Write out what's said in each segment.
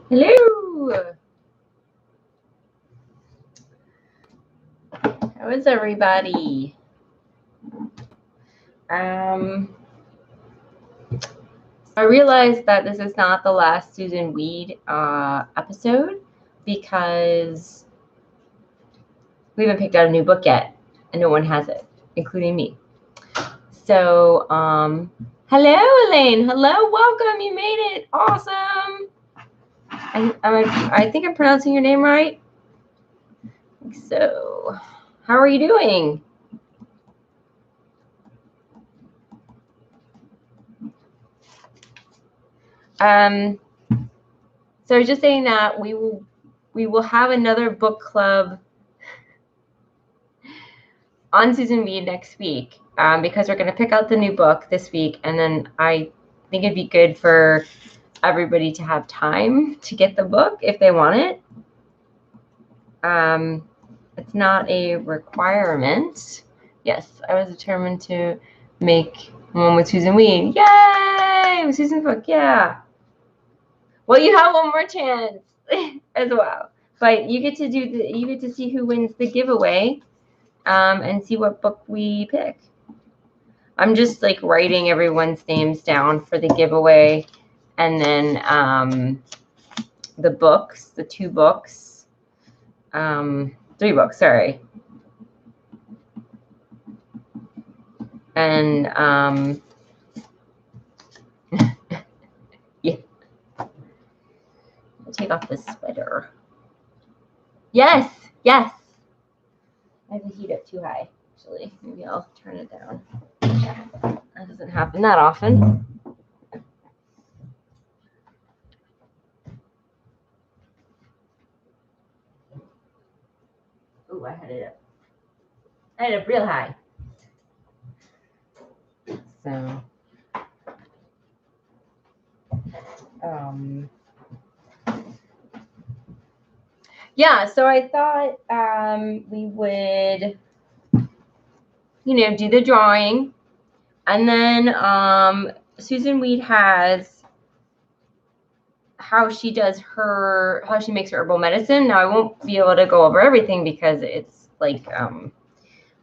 Hello. How is everybody? I realized that this is not the last Susun Weed episode because we haven't picked out a new book yet, and no one has it, including me. So, hello, Elaine. Hello, welcome. You made it. Awesome. I think I'm pronouncing your name right. So, how are you doing? So just saying that we will have another book club on Susun Weed next week because we're going to pick out the new book this week, and then I think it'd be good for everybody to have time to get the book if they want it. It's not a requirement. Yes, I was determined to make one with Susun Weed. Yay! With Susun's book, yeah. Well, you have one more chance as well, but you get to see who wins the giveaway, and see what book we pick. I'm just like writing everyone's names down for the giveaway, and then the books, the 2 books, 3 books, sorry, and yeah. I'll take off this sweater. Yes. I have the heat up too high, actually. Maybe I'll turn it down. That doesn't happen that often. Ooh, I had it up real high. So, yeah, so I thought we would, do the drawing, and then Susun Weed has how she makes her herbal medicine. Now I won't be able to go over everything because it's like a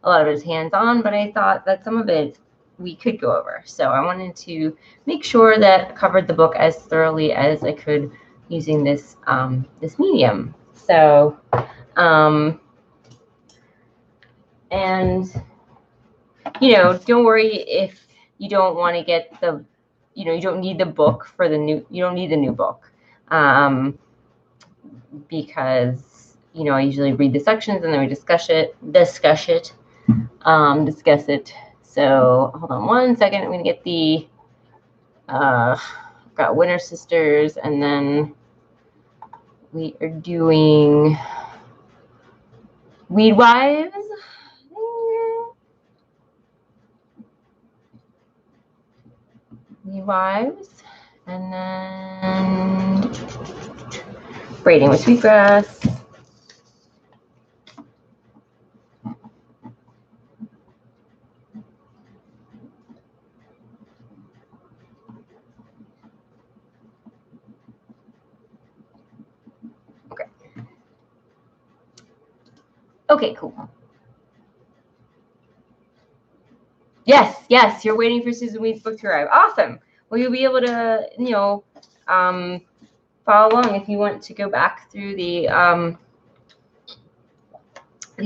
lot of it is hands-on, but I thought that some of it we could go over. So I wanted to make sure that I covered the book as thoroughly as I could using this this medium. So, and don't worry if you don't want to get the, you don't need the book for the new. You don't need the new book, because I usually read the sections and then we discuss it. So hold on one second. I'm gonna get the got Winter Sisters, and then we are doing Weed Wives. Weed Wives, and then Braiding with Sweetgrass. Okay, cool. Yes, you're waiting for Susun Weed's book to arrive. Awesome. Well, you'll be able to, follow along if you want to go back through the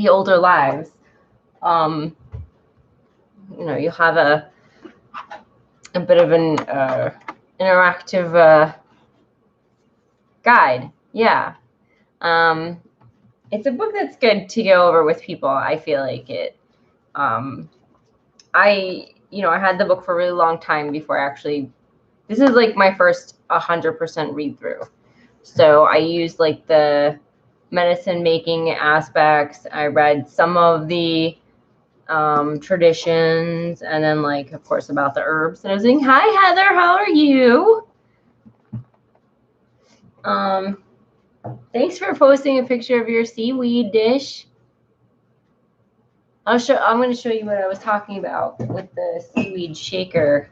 older lives. You'll have a bit of an interactive guide. Yeah. It's a book that's good to go over with people. I feel like it. I had the book for a really long time before this is like my first 100% read through. So I used like the medicine making aspects. I read some of the traditions, and then like, of course, about the herbs. And I was saying, hi, Heather, how are you? Thanks for posting a picture of your seaweed dish. I'm going to show you what I was talking about with the seaweed shaker.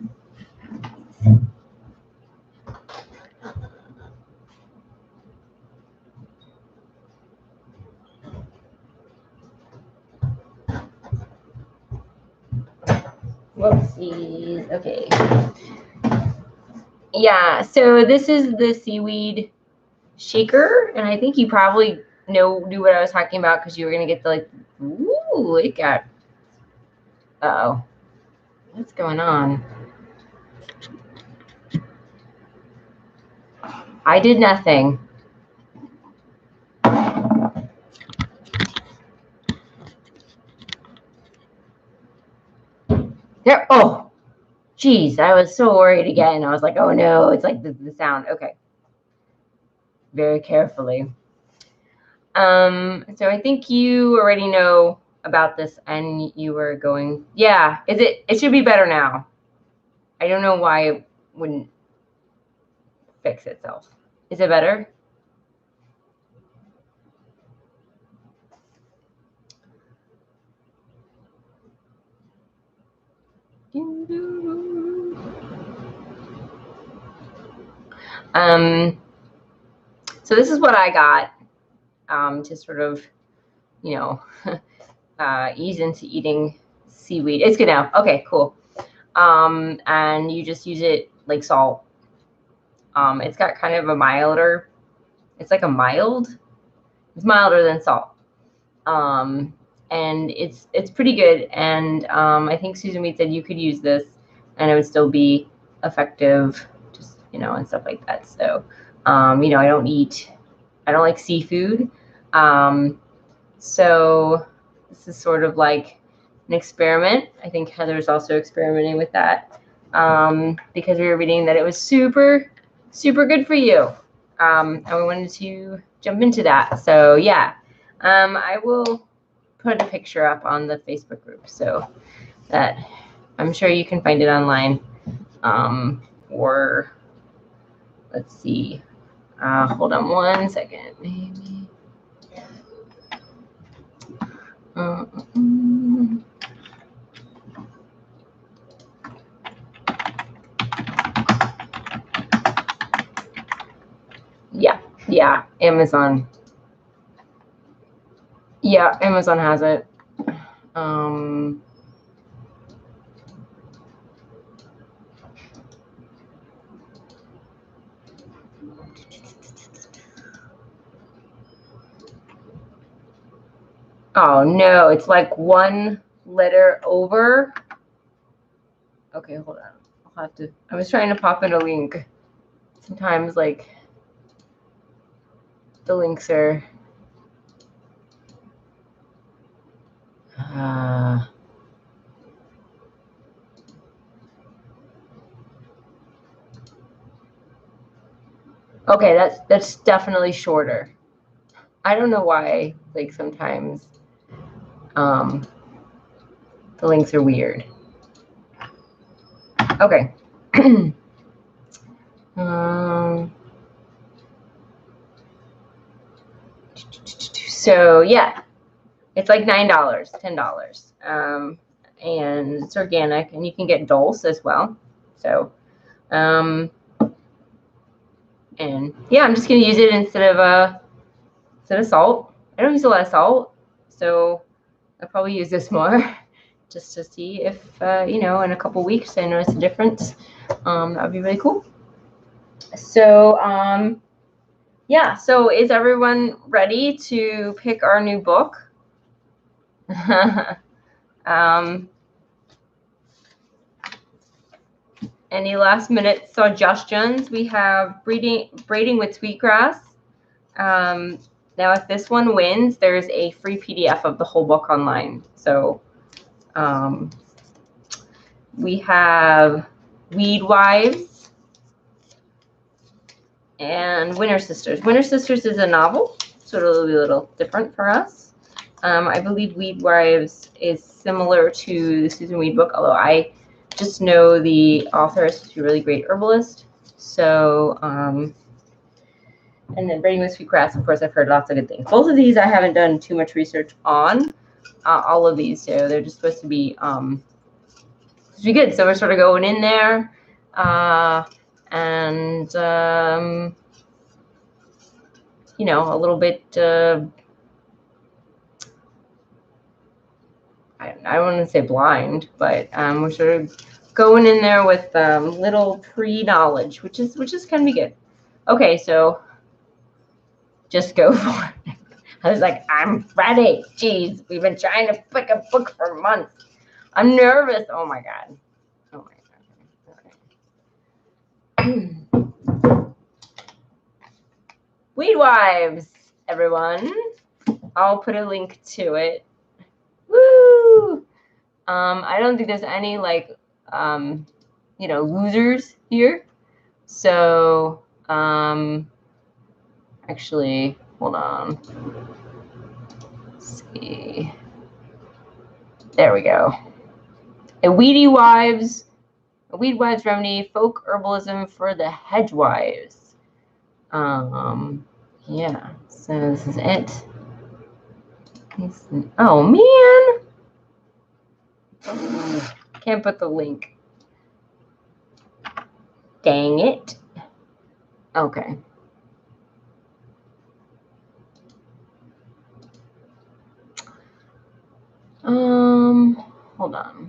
Whoopsies. Okay. Yeah, so this is the seaweed shaker, and I think you probably knew what I was talking about because you were gonna get the like. Ooh, it got. Uh-oh, what's going on? I did nothing. There. Oh, geez, I was so worried again. I was like, oh no, it's like the sound. Okay, very carefully. So I think you already know about this, and you were going. Yeah, is it? It should be better now. I don't know why it wouldn't fix itself. Is it better? So this is what I got to sort of, you know, ease into eating seaweed. It's good now. Okay, cool. And you just use it like salt. It's got kind of a milder. It's like a mild. It's milder than salt. And it's pretty good. And I think Susun Weed said you could use this, and it would still be effective, just and stuff like that. So, I don't like seafood. So this is sort of like an experiment. I think Heather's also experimenting with that because we were reading that it was super, super good for you. And we wanted to jump into that. So yeah, I will put a picture up on the Facebook group so that I'm sure you can find it online. Or let's see. Hold on one second, maybe. Yeah, Amazon. Yeah, Amazon has it. Oh no, it's like one letter over. Okay, hold on. I'll have to. I was trying to pop in a link. Sometimes like the links are. Okay, that's definitely shorter. I don't know why. Like sometimes, the links are weird. Okay. So yeah, it's like $9, $10, and it's organic, and you can get dulse as well. So, and yeah, I'm just gonna use it instead of salt. I don't use a lot of salt, so I'll probably use this more just to see if in a couple weeks I notice a difference. That would be really cool. So yeah, so is everyone ready to pick our new book? Any last minute suggestions? We have braiding with sweetgrass. Now, if this one wins, there's a free PDF of the whole book online. So we have Weed Wives and Winter Sisters. Winter Sisters is a novel, so it'll be a little different for us. I believe Weed Wives is similar to the Susun Weed book, although I just know the author is a really great herbalist. So, and then Braiding with Sweetgrass, of course, I've heard lots of good things. Both of these I haven't done too much research on. All of these, so they're just supposed to be good. So we're sort of going in there, and a little bit. I don't want to say blind, but we're sort of going in there with little pre-knowledge, which is gonna be good. Okay, so just go for it. I was like, I'm ready. Jeez, we've been trying to pick a book for months. I'm nervous. Oh my god. Oh my god. Weed Wives, everyone. I'll put a link to it. Woo! I don't think there's any like losers here. So actually, hold on. Let's see. There we go. A Weed Wives remedy, folk herbalism for the hedgewives. Yeah. So this is it. Oh man. Can't put the link. Dang it. Okay. Hold on.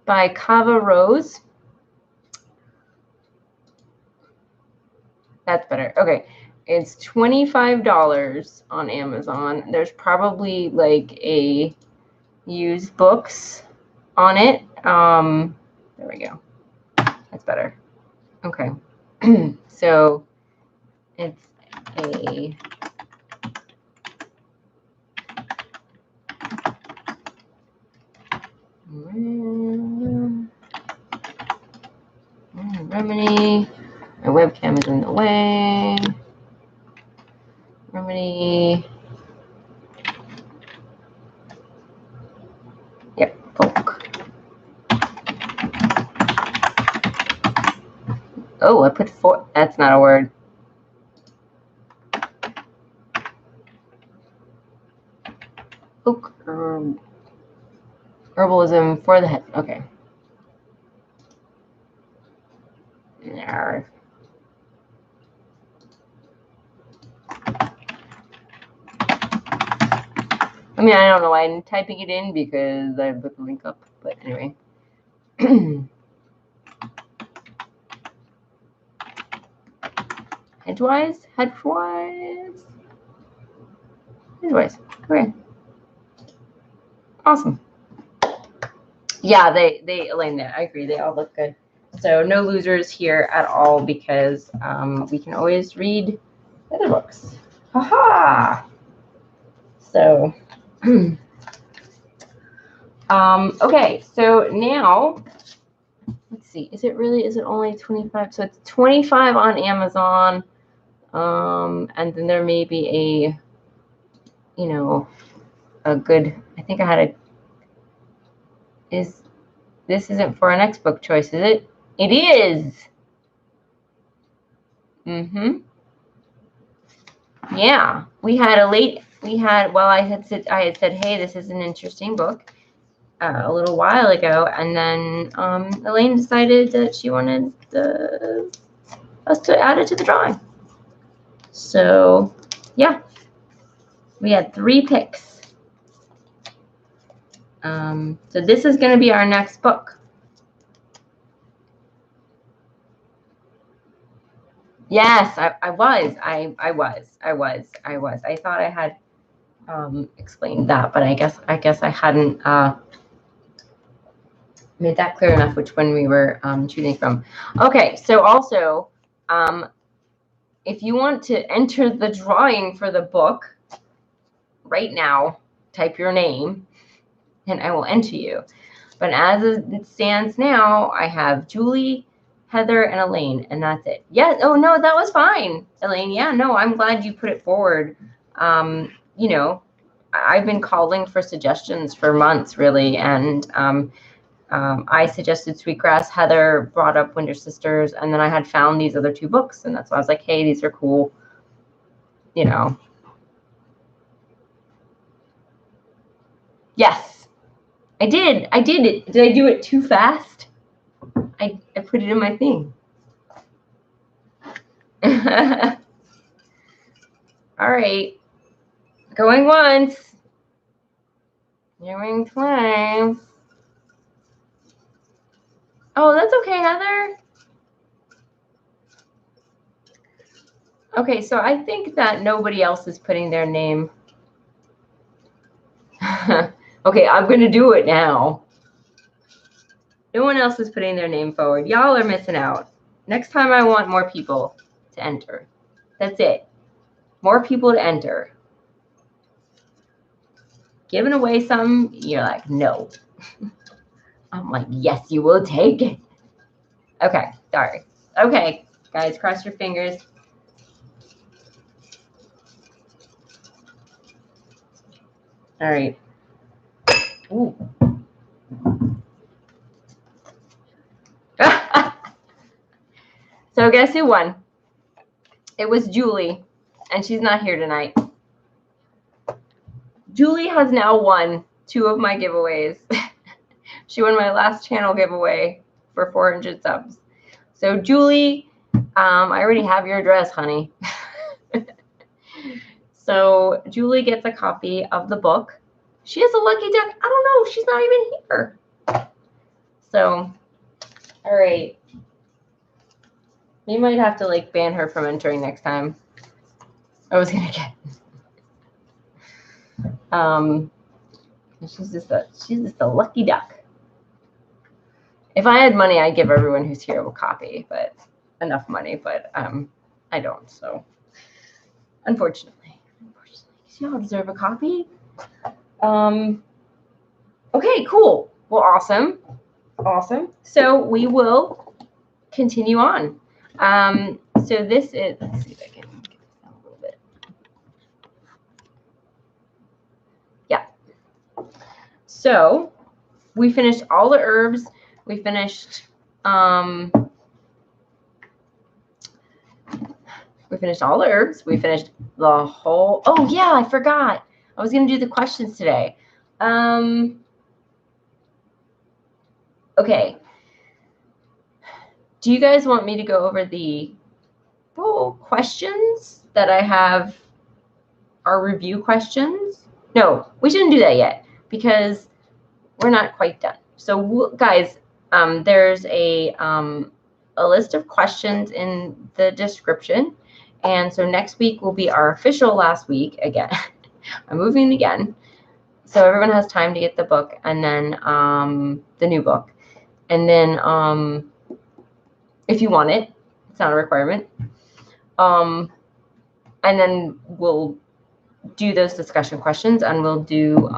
By Kava Rose. That's better. Okay. It's $25 on Amazon. There's probably like a used books on it. There we go. That's better. Okay. So it's a remedy. My webcam is in the way. Remedy. Yep, folk. Oh, I put four. That's not a word. Folk herbalism for the head. Okay. There. I mean, I don't know why I'm typing it in because I put the link up, but anyway. Hedgewise? Hedgewise? Hedgewise. Okay. Awesome. Yeah, they Elaine, I agree. They all look good. So no losers here at all because we can always read other books. Haha. So okay, so now let's see. Is it only 25? So it's 25 on Amazon. And then there may be a good, I think I had this isn't for our next book choice, is it? It is. Yeah, I had said, hey, this is an interesting book a little while ago, and then Elaine decided that she wanted us to add it to the drawing. So yeah, we had 3 picks. So this is going to be our next book. Yes, I was. I thought I had explained that, but I guess I hadn't made that clear enough which one we were choosing from. Okay, so also, if you want to enter the drawing for the book right now, type your name, and I will enter you. But as it stands now, I have Julie, Heather, and Elaine, and that's it. Yeah. Oh no, that was fine, Elaine. Yeah. No, I'm glad you put it forward. I've been calling for suggestions for months, really, and I suggested Sweetgrass. Heather brought up Winter Sisters, and then I had found these other 2 books, and that's why I was like, hey, these are cool. Yes, I did. I did it. Did I do it too fast? I put it in my thing. All right. Going once. Going twice. Oh, that's okay, Heather. Okay, so I think that nobody else is putting their name. Okay, I'm going to do it now. No one else is putting their name forward. Y'all are missing out. Next time I want more people to enter. That's it. More people to enter. Giving away something, you're like, no. I'm like, yes, you will take it. Okay, sorry. Okay, guys, cross your fingers. All right. Ooh. So guess who won? It was Julie, and she's not here tonight. Julie has now won 2 of my giveaways. She won my last channel giveaway for 400 subs. So Julie, I already have your address, honey. So Julie gets a copy of the book. She has a lucky duck. I don't know. She's not even here. So, all right. We might have to like ban her from entering next time. I was gonna get. She's just a lucky duck. If I had money, I'd give everyone who's here a copy, but enough money, but I don't. So, unfortunately, y'all deserve a copy. Okay, cool. Well, awesome. So we will continue on. So this is, let's see if I can get this down a little bit. Yeah. So we finished all the herbs. We finished all the herbs. We finished the whole, oh yeah, I forgot. I was going to do the questions today. Okay. Do you guys want me to go over the questions that I have, our review questions? No, we shouldn't do that yet because we're not quite done. So guys, there's a list of questions in the description. And so next week will be our official last week again. I'm moving again. So everyone has time to get the book and then the new book. And then if you want it, it's not a requirement. And then we'll do those discussion questions and we'll do,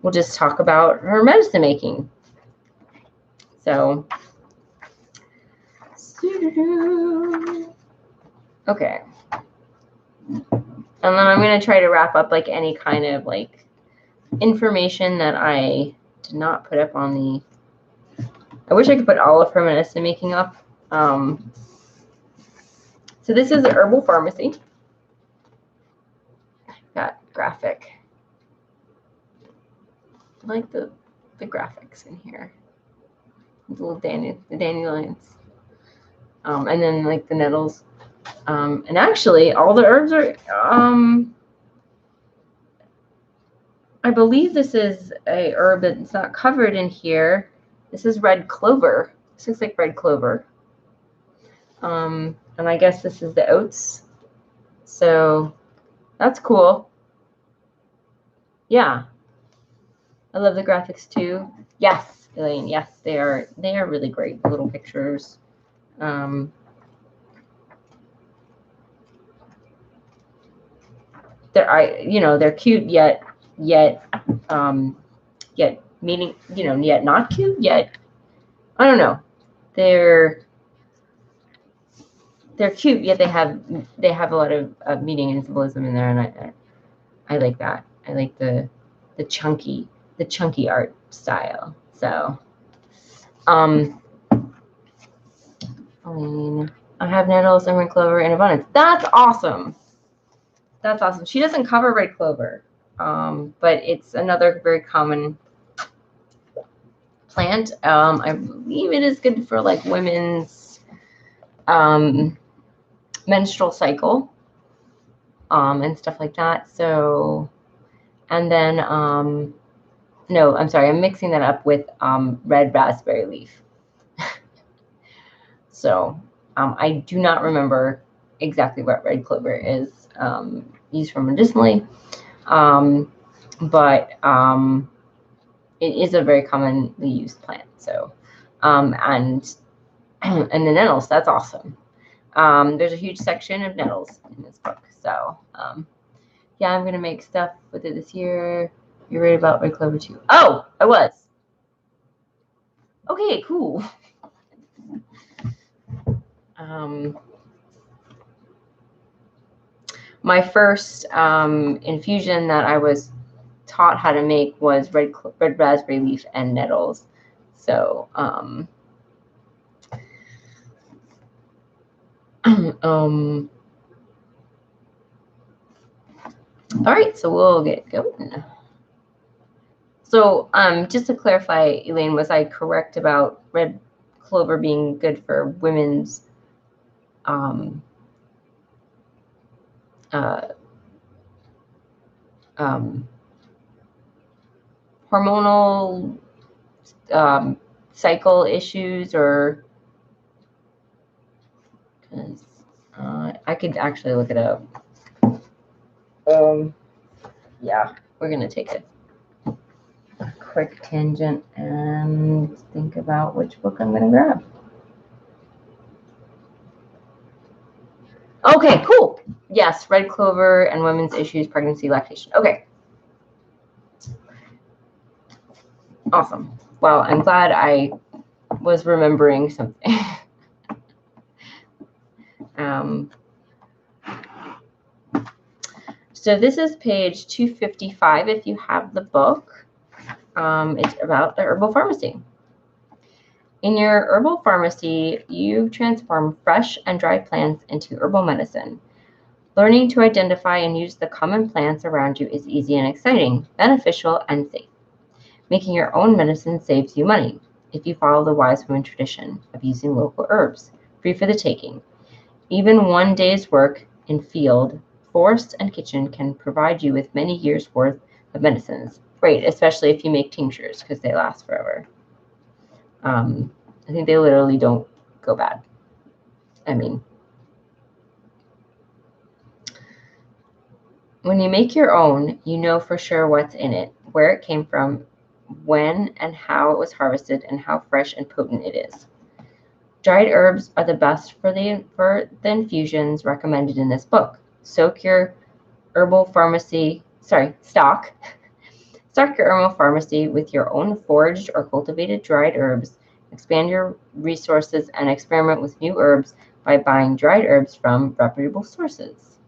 we'll just talk about her medicine making. So, okay. And then I'm going to try to wrap up like any kind of like information that I did not put up on the, I wish I could put all of her medicine making up. So this is a herbal pharmacy. Got graphic. I like the graphics in here. The little dandelions. And then like the nettles. And actually all the herbs are, I believe this is a herb that's not covered in here. This is red clover. This looks like red clover. And I guess this is the oats. So that's cool. Yeah. I love the graphics too. Yes, Elaine. Yes, they are really great little pictures. They're cute yet meaning, yet not cute yet. I don't know. They're cute yet they have a lot of meaning and symbolism in there, and I like that. I like the chunky art style. So I have nettles and red clover in abundance. That's awesome. That's awesome. She doesn't cover red clover, but it's another very common plant. I believe it is good for like women's menstrual cycle. and stuff like that. So, and then, no, I'm sorry, I'm mixing that up with red raspberry leaf. So I do not remember exactly what red clover is used for medicinally, but it is a very commonly used plant. So, and the nettles, that's awesome. There's a huge section of nettles in this book. So, yeah, I'm going to make stuff with it this year. You're right about red clover too. Oh, I was. Okay, cool. My first infusion that I was taught how to make was red raspberry leaf and nettles. So, all right, so we'll get going. So, just to clarify, Elaine, was I correct about red clover being good for women's hormonal cycle issues, or because I could actually look it up. Yeah, we're gonna take a quick tangent and think about which book I'm gonna grab. Okay, cool. Yes, red clover and women's issues, pregnancy, lactation. Okay. Awesome. Well, I'm glad I was remembering something. So this is page 255 if you have the book. It's about the herbal pharmacy. In your herbal pharmacy, you transform fresh and dry plants into herbal medicine. Learning to identify and use the common plants around you is easy and exciting, beneficial and safe. Making your own medicine saves you money if you follow the wise woman tradition of using local herbs, free for the taking. Even one day's work in field, forest, and kitchen can provide you with many years' worth of medicines. Great, especially if you make tinctures, because they last forever. I think they literally don't go bad. I mean, when you make your own, you know for sure what's in it, where it came from, when and how it was harvested, and how fresh and potent it is. Dried herbs are the best for the infusions recommended in this book. Stock your herbal pharmacy with your own foraged or cultivated dried herbs. Expand your resources and experiment with new herbs by buying dried herbs from reputable sources.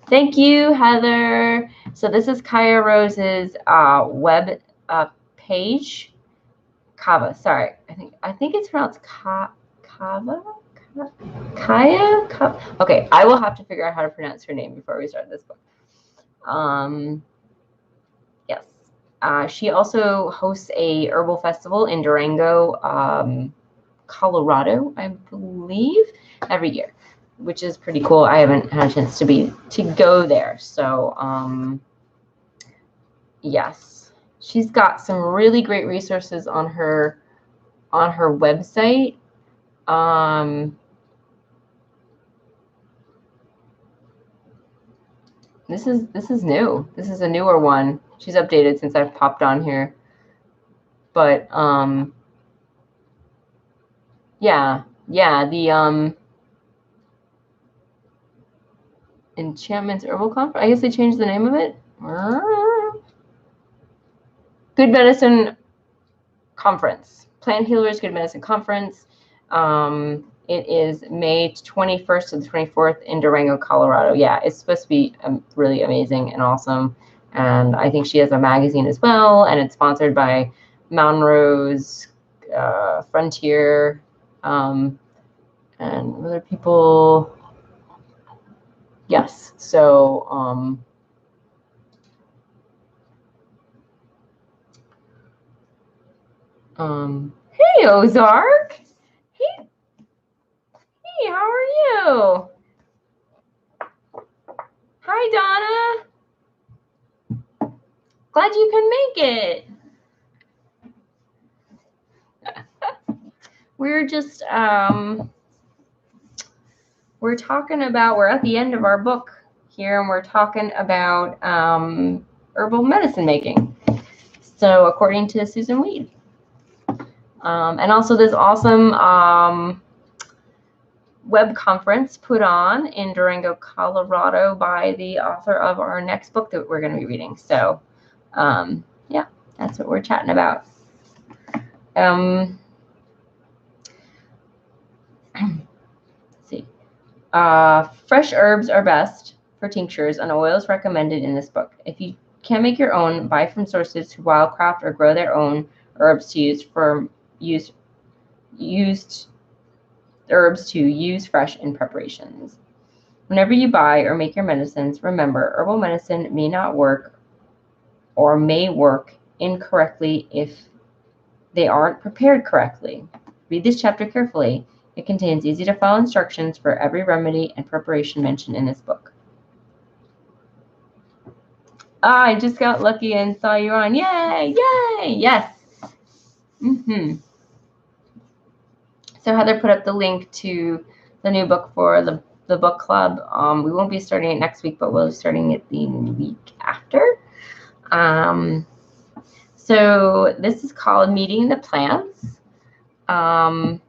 Thank you, Heather. So this is Kaya Rose's web page. Kava, sorry. I think it's pronounced Kava? Kaya? Okay, I will have to figure out how to pronounce her name before we start this book. Yes. She also hosts a herbal festival in Durango, Colorado, I believe, every year, which is pretty cool. I haven't had a chance to go there. So, yes. She's got some really great resources on her website. This is new. This is a newer one. She's updated since I've popped on here. But yeah, the Enchantments Herbal Conference. I guess they changed the name of it. Good Medicine Conference. Plant Healers Good Medicine Conference. It is May 21st to the 24th in Durango, Colorado. Yeah, it's supposed to be really amazing and awesome. And I think she has a magazine as well, and it's sponsored by Mountain Rose, Frontier, and other people. Yes, so hey, Ozark. Hey, how are you? Hi, Donna. Glad you can make it. We're just, we're talking about, we're at the end of our book here, and we're talking about herbal medicine making. So according to Susun Weed. And also this awesome web conference put on in Durango, Colorado by the author of our next book that we're going to be reading. So yeah, that's what we're chatting about. Let's see. Fresh herbs are best for tinctures, and oils recommended in this book. If you can't make your own, buy from sources who wildcraft or grow their own herbs to use herbs to use fresh in preparations. Whenever you buy or make your medicines, remember, herbal medicine may not work or may work incorrectly if they aren't prepared correctly. Read this chapter carefully. It contains easy-to-follow instructions for every remedy and preparation mentioned in this book. I just got lucky and saw you on. Yay! Yay! Yes! So Heather put up the link to the new book for the book club. We won't be starting it next week, but we'll be starting it the week after. So this is called Meeting the Plants. And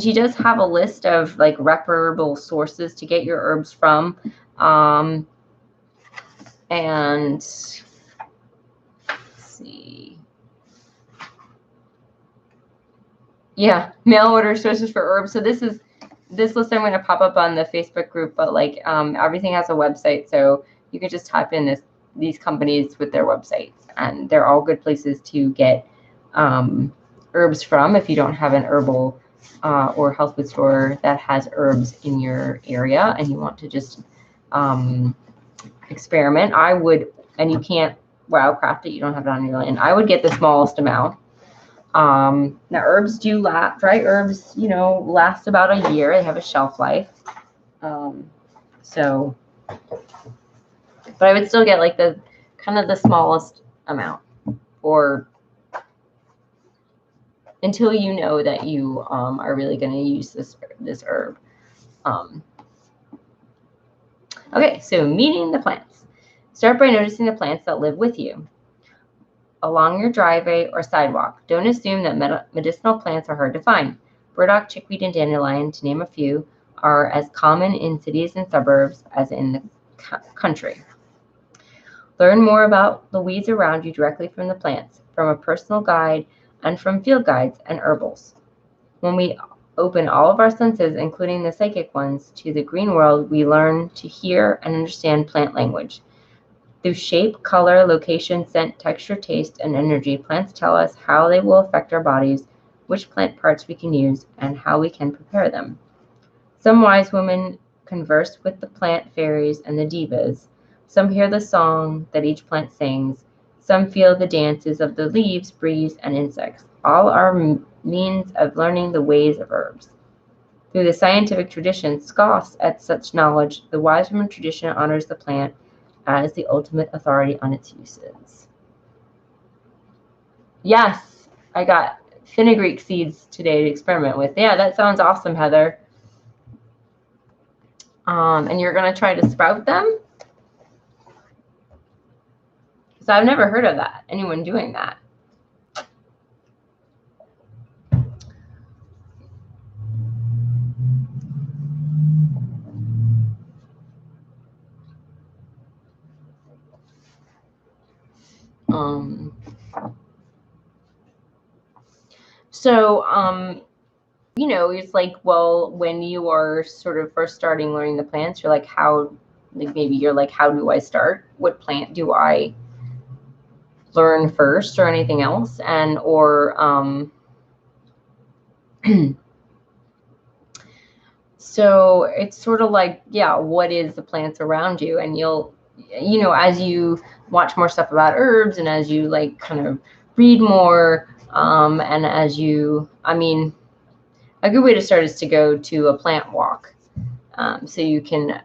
she does have a list of like reputable sources to get your herbs from. And let's see. Yeah, mail order sources for herbs. So this list I'm going to pop up on the Facebook group, but like everything has a website, so you can just type in these companies with their websites, and they're all good places to get herbs from if you don't have an herbal or health food store that has herbs in your area and you want to just experiment. I would, and you can't wildcraft it, you don't have it on your land, I would get the smallest amount. Now herbs do last, dry herbs, last about a year. They have a shelf life. So, but I would still get like the kind of the smallest amount, or until you know that you are really going to use this herb. Okay, so meeting the plants. Start by noticing the plants that live with you along your driveway or sidewalk. Don't assume that medicinal plants are hard to find. Burdock, chickweed, and dandelion, to name a few, are as common in cities and suburbs as in the country. Learn more about the weeds around you directly from the plants, from a personal guide, and from field guides and herbals. When we open all of our senses, including the psychic ones, to the green world, we learn to hear and understand plant language. Through shape, color, location, scent, texture, taste, and energy, plants tell us how they will affect our bodies, which plant parts we can use, and how we can prepare them. Some wise women converse with the plant fairies and the divas. Some hear the song that each plant sings. Some feel the dances of the leaves, breeze, and insects. All are means of learning the ways of herbs. Through the scientific tradition, scoffs at such knowledge, the wise woman tradition honors the plant as the ultimate authority on its uses. Yes, I got fenugreek seeds today to experiment with. Yeah, that sounds awesome, Heather. And you're going to try to sprout them? Because I've never heard of that, anyone doing that. It's like, well, when you are sort of first starting learning the plants, you're like, maybe you're like, how do I start? What plant do I learn first, or anything else? So it's sort of like, yeah, what is the plants around you? And you'll, as you watch more stuff about herbs, and as you like kind of read more, and as you, a good way to start is to go to a plant walk. So you can,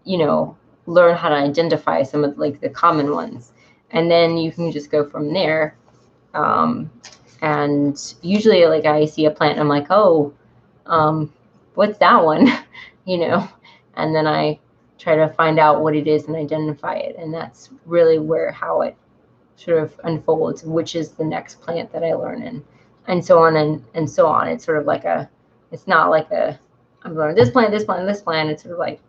you know, learn how to identify some of like the common ones, and then you can just go from there. And usually, like, I see a plant and I'm like, oh, what's that one? You know, and then I try to find out what it is and identify it, and that's really where how it sort of unfolds, which is the next plant that I learn, and so on and so on. It's sort of like it's not like I'm learning this plant, this plant, this plant. It's sort of like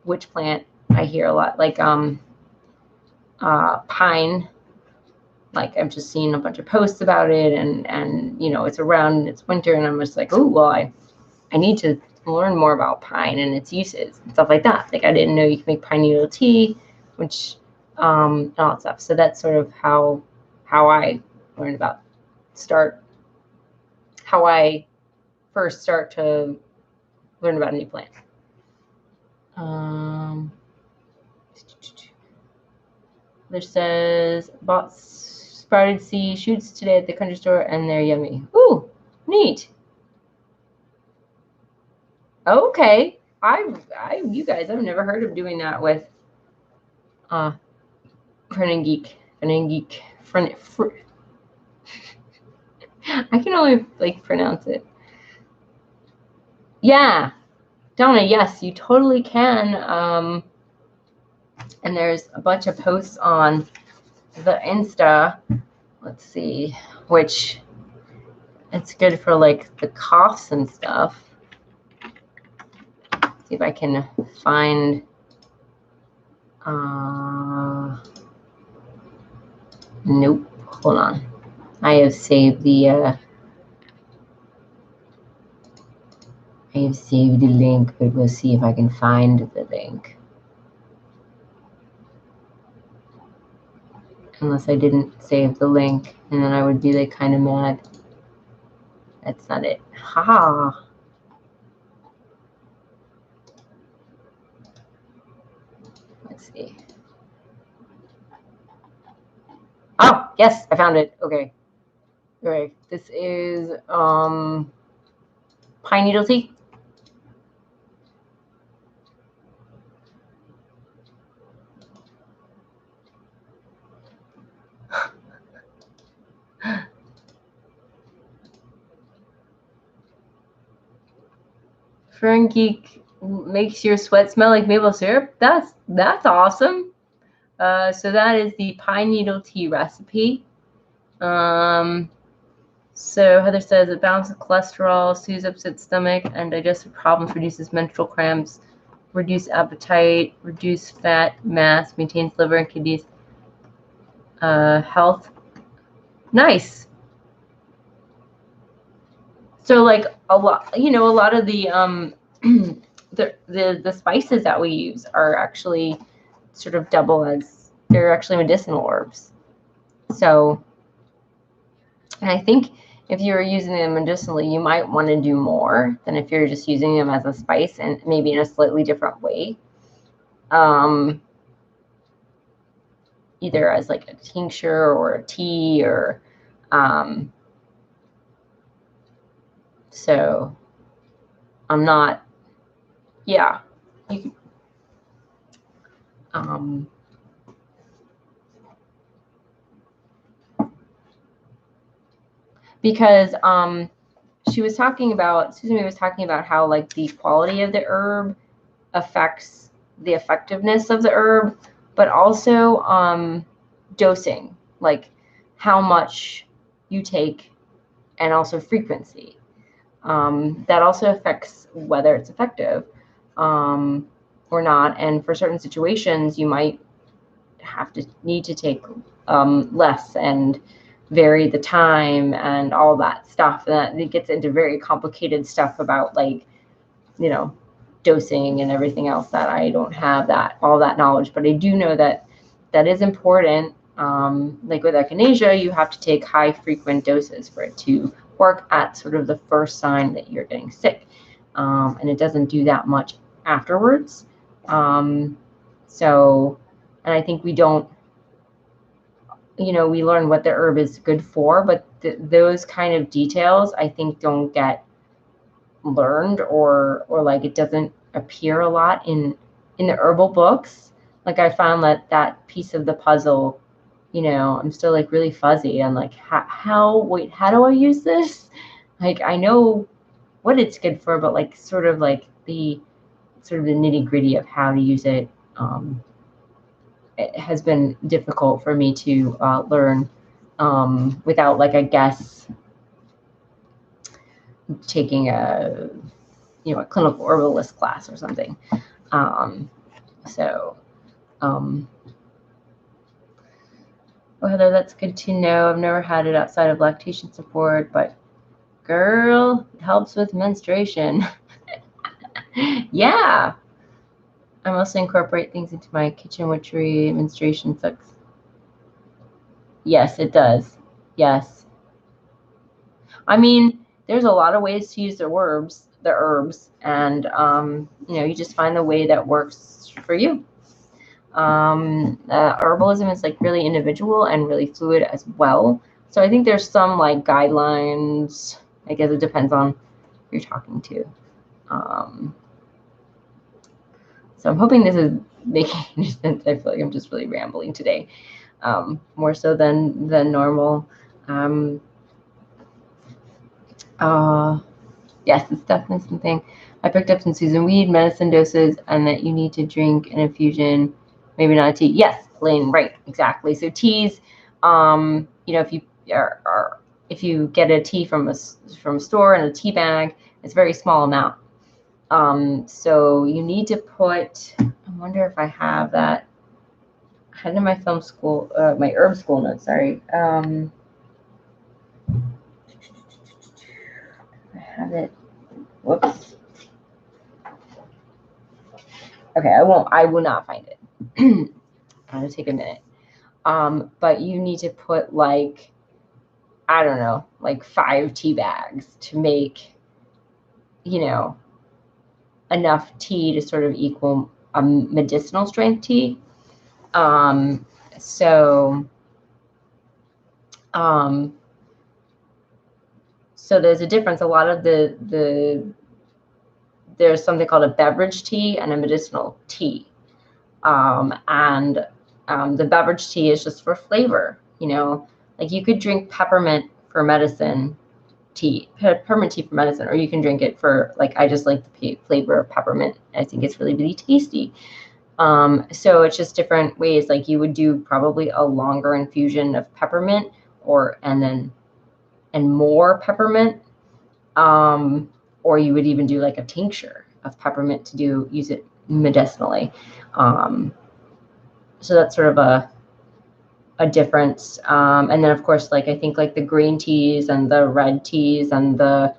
which plant I hear a lot, like pine. Like I've just seen a bunch of posts about it, and you know, it's around, it's winter, and I'm just like, oh well, I need to learn more about pine and its uses and stuff like that. Like I didn't know you can make pine needle tea, which and all that stuff. So that's sort of how I learned about how I first start to learn about a new plant. There says bought sprouted seed shoots today at the country store and they're yummy. Ooh, neat. Okay, you guys, I've never heard of doing that with Frenengeek. I can only like pronounce it. Yeah, Donna, yes, you totally can. And there's a bunch of posts on the Insta. Let's see, which it's good for like the coughs and stuff. See if I can find. Nope. Hold on. I have saved the. I have saved the link, but we'll see if I can find the link. Unless I didn't save the link, and then I would be like kind of mad. That's not it. Haha. Let's see. Oh, yes, I found it. Okay. All right. This is pine needle tea. Fern Geek makes your sweat smell like maple syrup. That's awesome. So that is the pine needle tea recipe. So Heather says it balances cholesterol, soothes upset stomach and digestive problems, reduces menstrual cramps, reduce appetite, reduce fat mass, maintains liver and kidneys health. Nice. So like a lot of the the spices that we use are actually sort of double as they're actually medicinal herbs. So, and I think if you're using them medicinally, you might want to do more than if you're just using them as a spice and maybe in a slightly different way. Either as like a tincture or a tea or so I'm not, yeah, you can, because she was talking about, Susan was talking about how like the quality of the herb affects the effectiveness of the herb, but also dosing, like how much you take and also frequency. That also affects whether it's effective or not. And for certain situations, you might need to take less and vary the time and all that stuff. That it gets into very complicated stuff about like, you know, dosing and everything else that I don't have all that knowledge, but I do know that is important. Like with echinacea, you have to take high frequent doses for it to work at sort of the first sign that you're getting sick. And it doesn't do that much afterwards. So, and I think we don't, we learn what the herb is good for, but those kind of details I think don't get learned or like it doesn't appear a lot in in the herbal books, like I found that piece of the puzzle, you know, I'm still like really fuzzy. I'm like, wait, how do I use this? Like, I know what it's good for, but like sort of the nitty gritty of how to use it, it has been difficult for me to learn without, like, I guess, taking a clinical herbalist class or something. So, oh, Heather, that's good to know. I've never had it outside of lactation support, but girl, it helps with menstruation. Yeah. I mostly incorporate things into my kitchen witchery menstruation sucks. Yes, it does. Yes. I mean, there's a lot of ways to use the herbs, and you just find the way that works for you. Herbalism is like really individual and really fluid as well. So I think there's some like guidelines. I guess it depends on who you're talking to. So I'm hoping this is making sense. I feel like I'm just really rambling today, more so than normal. Yes, it's definitely something. I picked up some Susun Weed medicine doses, and that you need to drink an infusion, maybe not a tea. Yes, Lynn, right, exactly. So teas, if you if you get a tea from a store in a tea bag, it's a very small amount. So you need to put. I wonder if I have that. I had it in my film school, my herb school notes. Sorry. I have it. Whoops. Okay, I will not find it. It'll take a minute. But you need to put like, I don't know, like 5 tea bags to make, enough tea to sort of equal a medicinal strength tea. So there's a difference. A lot of there's something called a beverage tea and a medicinal tea. And the beverage tea is just for flavor, like you could drink peppermint for medicine tea, peppermint tea for medicine, or you can drink it for, like, I just like the flavor of peppermint. I think it's really, really tasty. So it's just different ways. Like you would do probably a longer infusion of peppermint and more peppermint. Or you would even do like a tincture of peppermint to use it medicinally. So that's sort of a difference. And then of course, like I think like the green teas and the red teas and the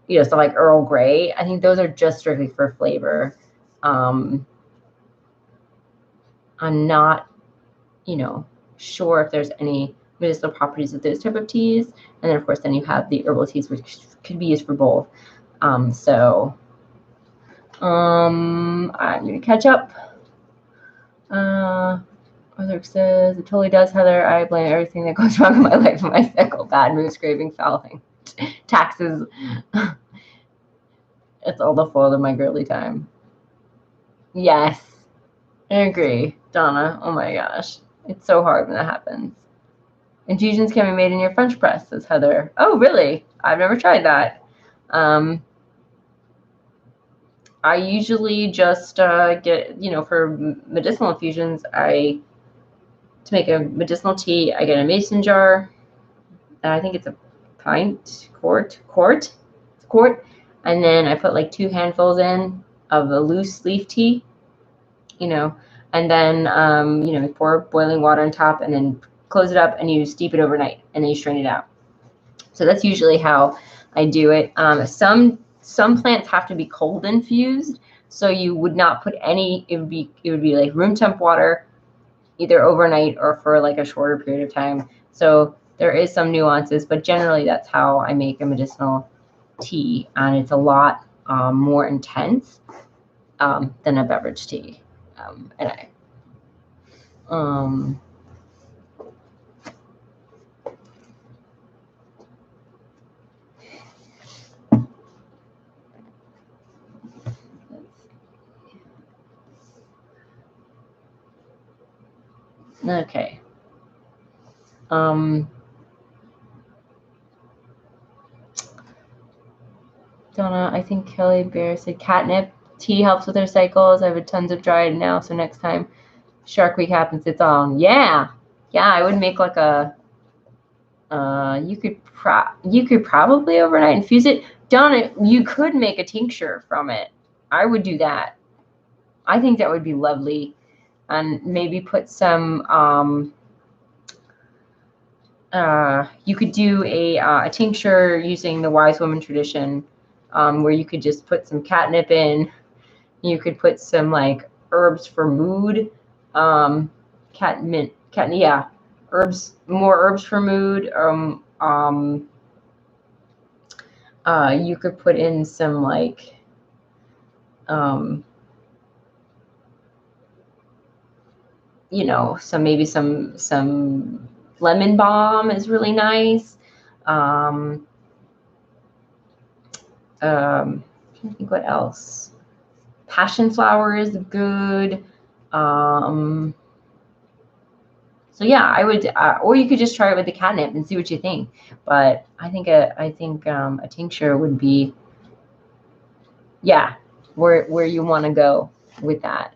stuff like Earl Grey, I think those are just strictly for flavor. I'm not sure if there's any medicinal properties of those type of teas. And then of course then you have the herbal teas, which could be used for both. I'm gonna catch up. Other says, it totally does, Heather. I blame everything that goes wrong in my life, my cycle, bad mood, craving, fouling, taxes. It's all the fault of my girly time. Yes, I agree, Donna. Oh my gosh, it's so hard when that happens. Infusions can be made in your French press, says Heather. Oh, really? I've never tried that. I usually just get, for medicinal infusions, to make a medicinal tea, I get a mason jar. I think it's a quart, and then I put like 2 handfuls in of the loose leaf tea, and then you pour boiling water on top, and then close it up, and you steep it overnight, and then you strain it out. So that's usually how I do it. Some plants have to be cold infused, so you would not put any. It would be like room temp water, either overnight or for like a shorter period of time. So there is some nuances, but generally that's how I make a medicinal tea, and it's a lot more intense than a beverage tea. Okay. Donna, I think Kelly Bear said catnip tea helps with her cycles. I have tons of dried now, so next time Shark Week happens, it's on. Yeah, I would make like a. You could probably overnight infuse it. Donna, you could make a tincture from it. I would do that. I think that would be lovely, and maybe put some. You could do a tincture using the wise woman tradition, where you could just put some catnip in. You could put some like herbs for mood, catnip, yeah, more herbs for mood. You could put in some like, you know, maybe some lemon balm is really nice. I think what else? Passion flower is good. So yeah, I would, or you could just try it with the catnip and see what you think. But I think a tincture would be, yeah, where you want to go with that.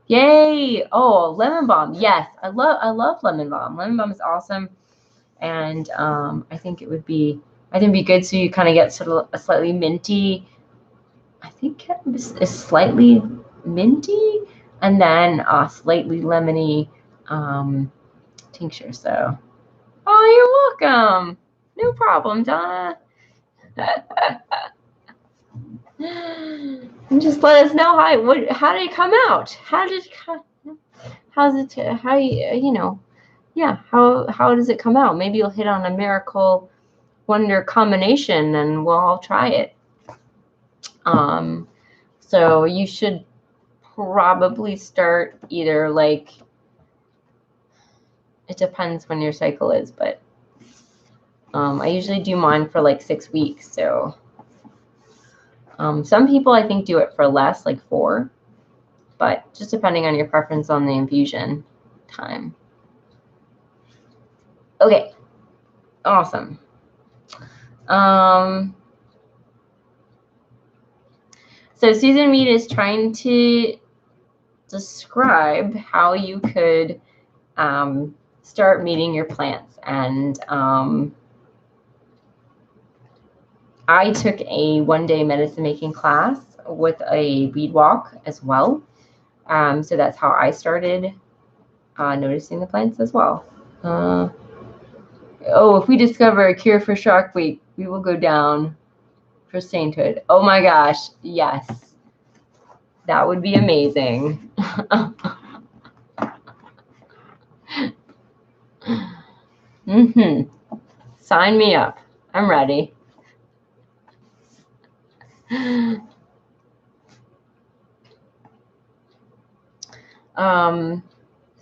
Yay! Oh, lemon balm. Yes, I love lemon balm. Lemon balm is awesome, and I think it would be good. So you kind of get sort of a slightly minty. I think is slightly minty, and then a slightly lemony tincture. So, oh, you're welcome. No problem, Donna. And just let us know how did it come out? How's it? How does it come out? Maybe you'll hit on a miracle wonder combination, and we'll all try it. So you should probably start either like, it depends when your cycle is, but I usually do mine for like 6 weeks. So some people I think do it for less, like 4, but just depending on your preference on the infusion time. Okay, awesome. So Susun Weed is trying to describe how you could start meeting your plants. And I took a 1-day medicine making class with a weed walk as well. So that's how I started noticing the plants as well. If we discover a cure for Shark Week, we will go down for sainthood. Oh my gosh, yes. That would be amazing. Sign me up. I'm ready.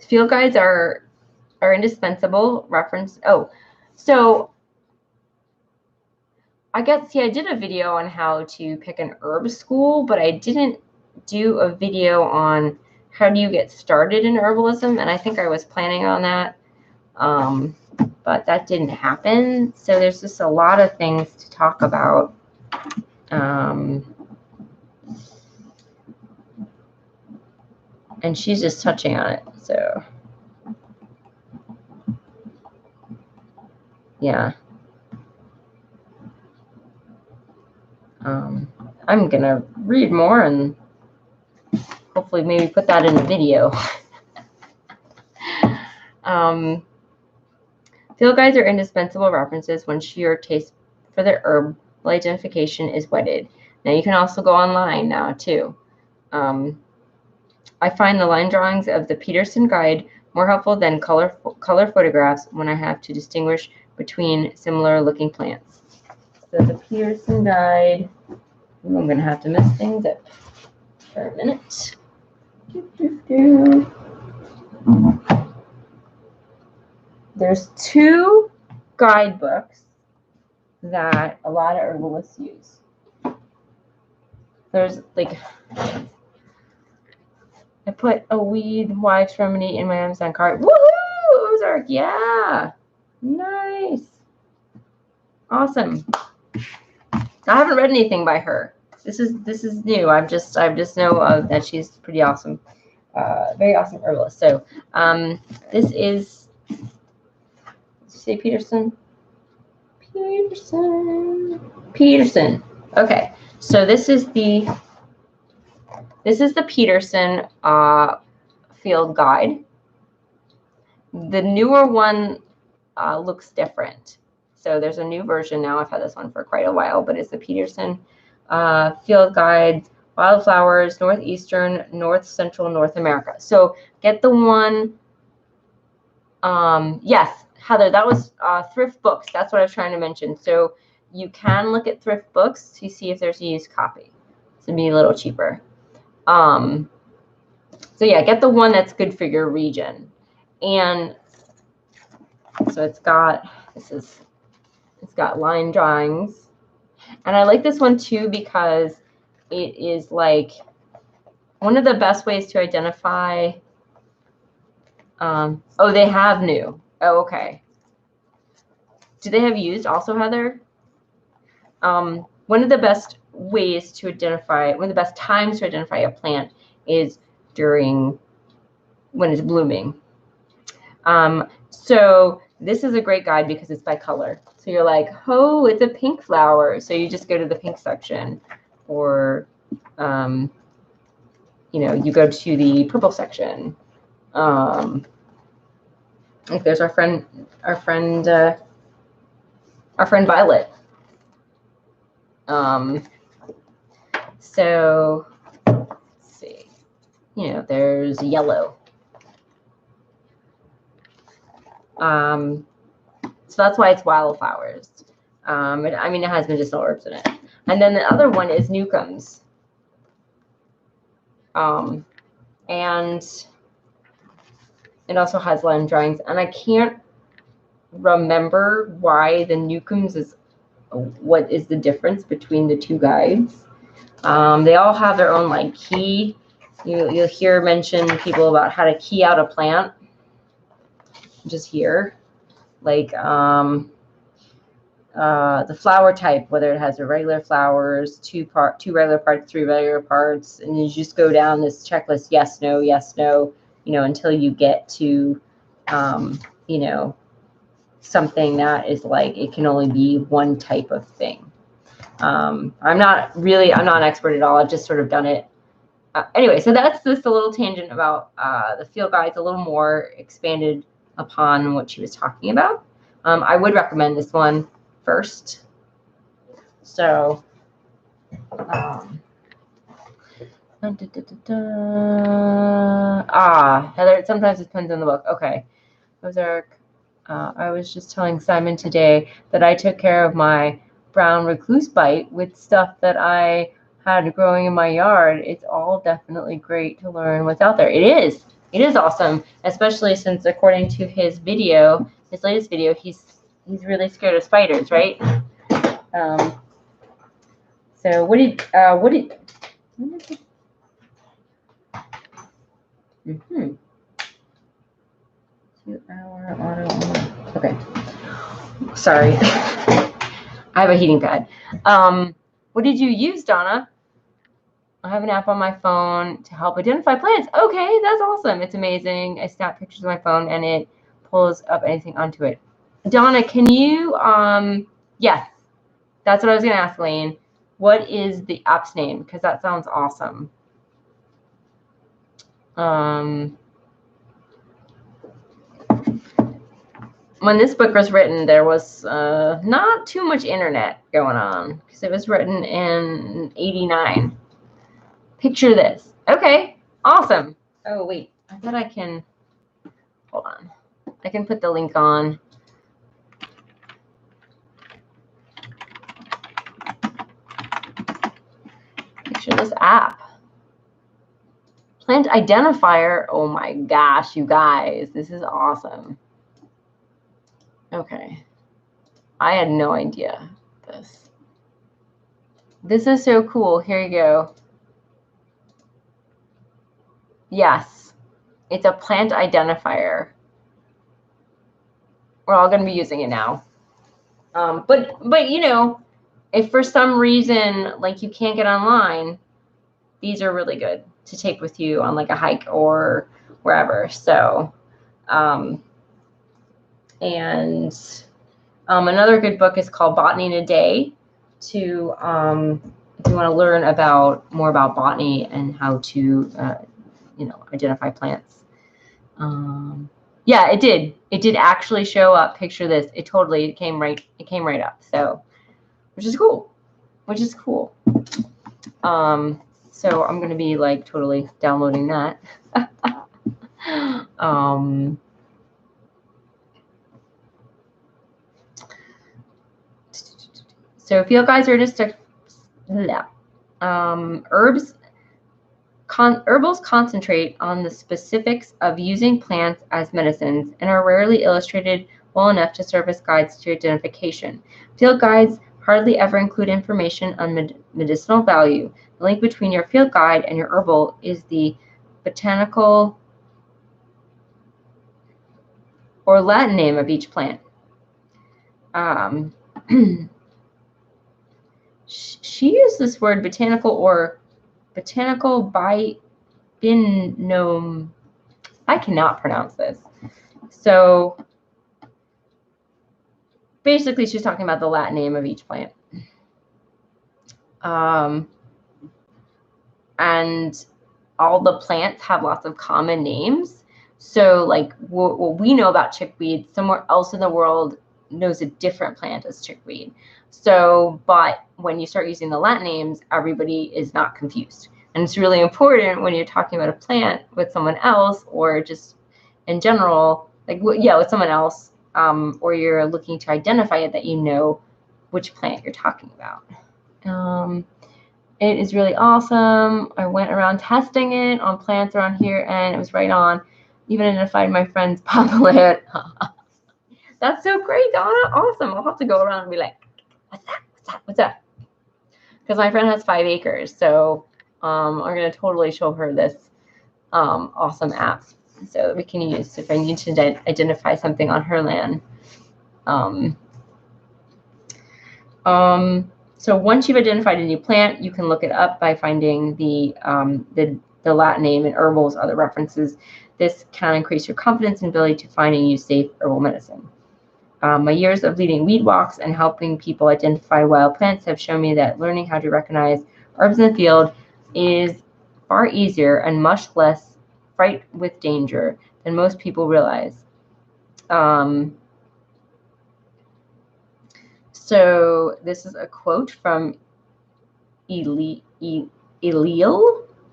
Field guides are indispensable. Reference. So I guess, I did a video on how to pick an herb school, but I didn't do a video on how do you get started in herbalism, and I think I was planning on that, but that didn't happen. So there's just a lot of things to talk about. And she's just touching on it, so yeah. I'm gonna read more and hopefully maybe put that in the video. Field guides are indispensable references when your taste for the herb identification is whetted. Now you can also go online now too. I find the line drawings of the Peterson guide more helpful than color photographs when I have to distinguish between similar looking plants. So the Peterson guide, I'm going to have to mess things up for a minute. There's 2 guidebooks that a lot of herbalists use. There's I put a weed wives remedy in my Amazon cart. Woohoo! Ozark, yeah. Nice. Awesome. I haven't read anything by her. This is new. I just know that she's pretty awesome. Very awesome herbalist. So this is, did you say Peterson? Peterson. Okay. So this is the Peterson field guide. The newer one looks different. So there's a new version now. I've had this one for quite a while, but it's the Peterson field guide, wildflowers, northeastern, north central North America. So get the one. Yes, Heather, that was thrift books. That's what I was trying to mention. So you can look at thrift books to see if there's a used copy. To be a little cheaper. So yeah, get the one that's good for your region. And so it's got line drawings. And I like this one too because it is like one of the best ways to identify. Oh, they have new. Oh, okay. Do they have used also, Heather? One of the best ways to identify, one of the best times to identify a plant is during when it's blooming. So this is a great guide because it's by color. So you're like, oh, it's a pink flower. So you just go to the pink section, or you know, you go to the purple section. Like there's our friend Violet. So let's see, you know, there's yellow. So that's why it's wildflowers. I mean, it has medicinal herbs in it. And then the other one is Newcombs. And it also has line drawings. And I can't remember why the Newcombs is, what is the difference between the two guides. They all have their own like key. You'll hear mention people about how to key out a plant. Just here, like the flower type, whether it has irregular flowers, two regular parts, 3 regular parts, and you just go down this checklist, yes, no, you know, until you get to, you know, something that is like, it can only be one type of thing. I'm not an expert at all. I've just sort of done it. Anyway, so that's just a little tangent about the field guides, a little more expanded upon what she was talking about. I would recommend this one first. So, Heather, sometimes it depends on the book. Okay. Ozark, I was just telling Simon today that I took care of my brown recluse bite with stuff that I had growing in my yard. It's all definitely great to learn what's out there. It is awesome, especially since according to his video, his latest video, he's really scared of spiders, right? So what did 2-hour auto. Okay. Sorry. I have a heating pad. What did you use, Donna? I have an app on my phone to help identify plants. Okay, that's awesome. It's amazing. I snap pictures of my phone and it pulls up anything onto it. Donna, can you, yes, that's what I was going to ask, Lane. What is the app's name? Because that sounds awesome. When this book was written, there was not too much internet going on because it was written in '89. Picture this. Okay, awesome. Oh, wait. I bet I can, hold on. I can put the link on. Picture this app. Plant identifier. Oh my gosh, you guys. This is awesome. Okay. I had no idea this. This is so cool. Here you go. Yes, it's a plant identifier. We're all going to be using it now. But you know, if for some reason like you can't get online, these are really good to take with you on like a hike or wherever. So, and another good book is called Botany in a Day. To if you want to learn more about botany and how to identify plants. Yeah, it did. It did actually show up. Picture this. It came right up. So, which is cool. So I'm going to be like totally downloading that. So field guides are just herbals concentrate on the specifics of using plants as medicines and are rarely illustrated well enough to serve as guides to identification. Field guides hardly ever include information on medicinal value. The link between your field guide and your herbal is the botanical or Latin name of each plant. She used this word botanical binomial. I cannot pronounce this. So basically, she's talking about the Latin name of each plant. And all the plants have lots of common names. So like what we know about chickweed, somewhere else in the world knows a different plant as chickweed. So, but when you start using the Latin names, everybody is not confused. And it's really important when you're talking about a plant with someone else or just in general, like, yeah, with someone else, or you're looking to identify it, that you know which plant you're talking about. It is really awesome. I went around testing it on plants around here, and it was right on. Even identified my friend's plant. That's so great, Donna. Awesome. I'll have to go around and be like, what's that? What's that? What's that? Because my friend has 5 acres. So I'm going to totally show her this awesome app so that we can use if I need to identify something on her land. So once you've identified a new plant, you can look it up by finding the Latin name and herbals, other references. This can increase your confidence and ability to find and use safe herbal medicine. My years of leading weed walks and helping people identify wild plants have shown me that learning how to recognize herbs in the field is far easier and much less fraught with danger than most people realize. So this is a quote from Euell,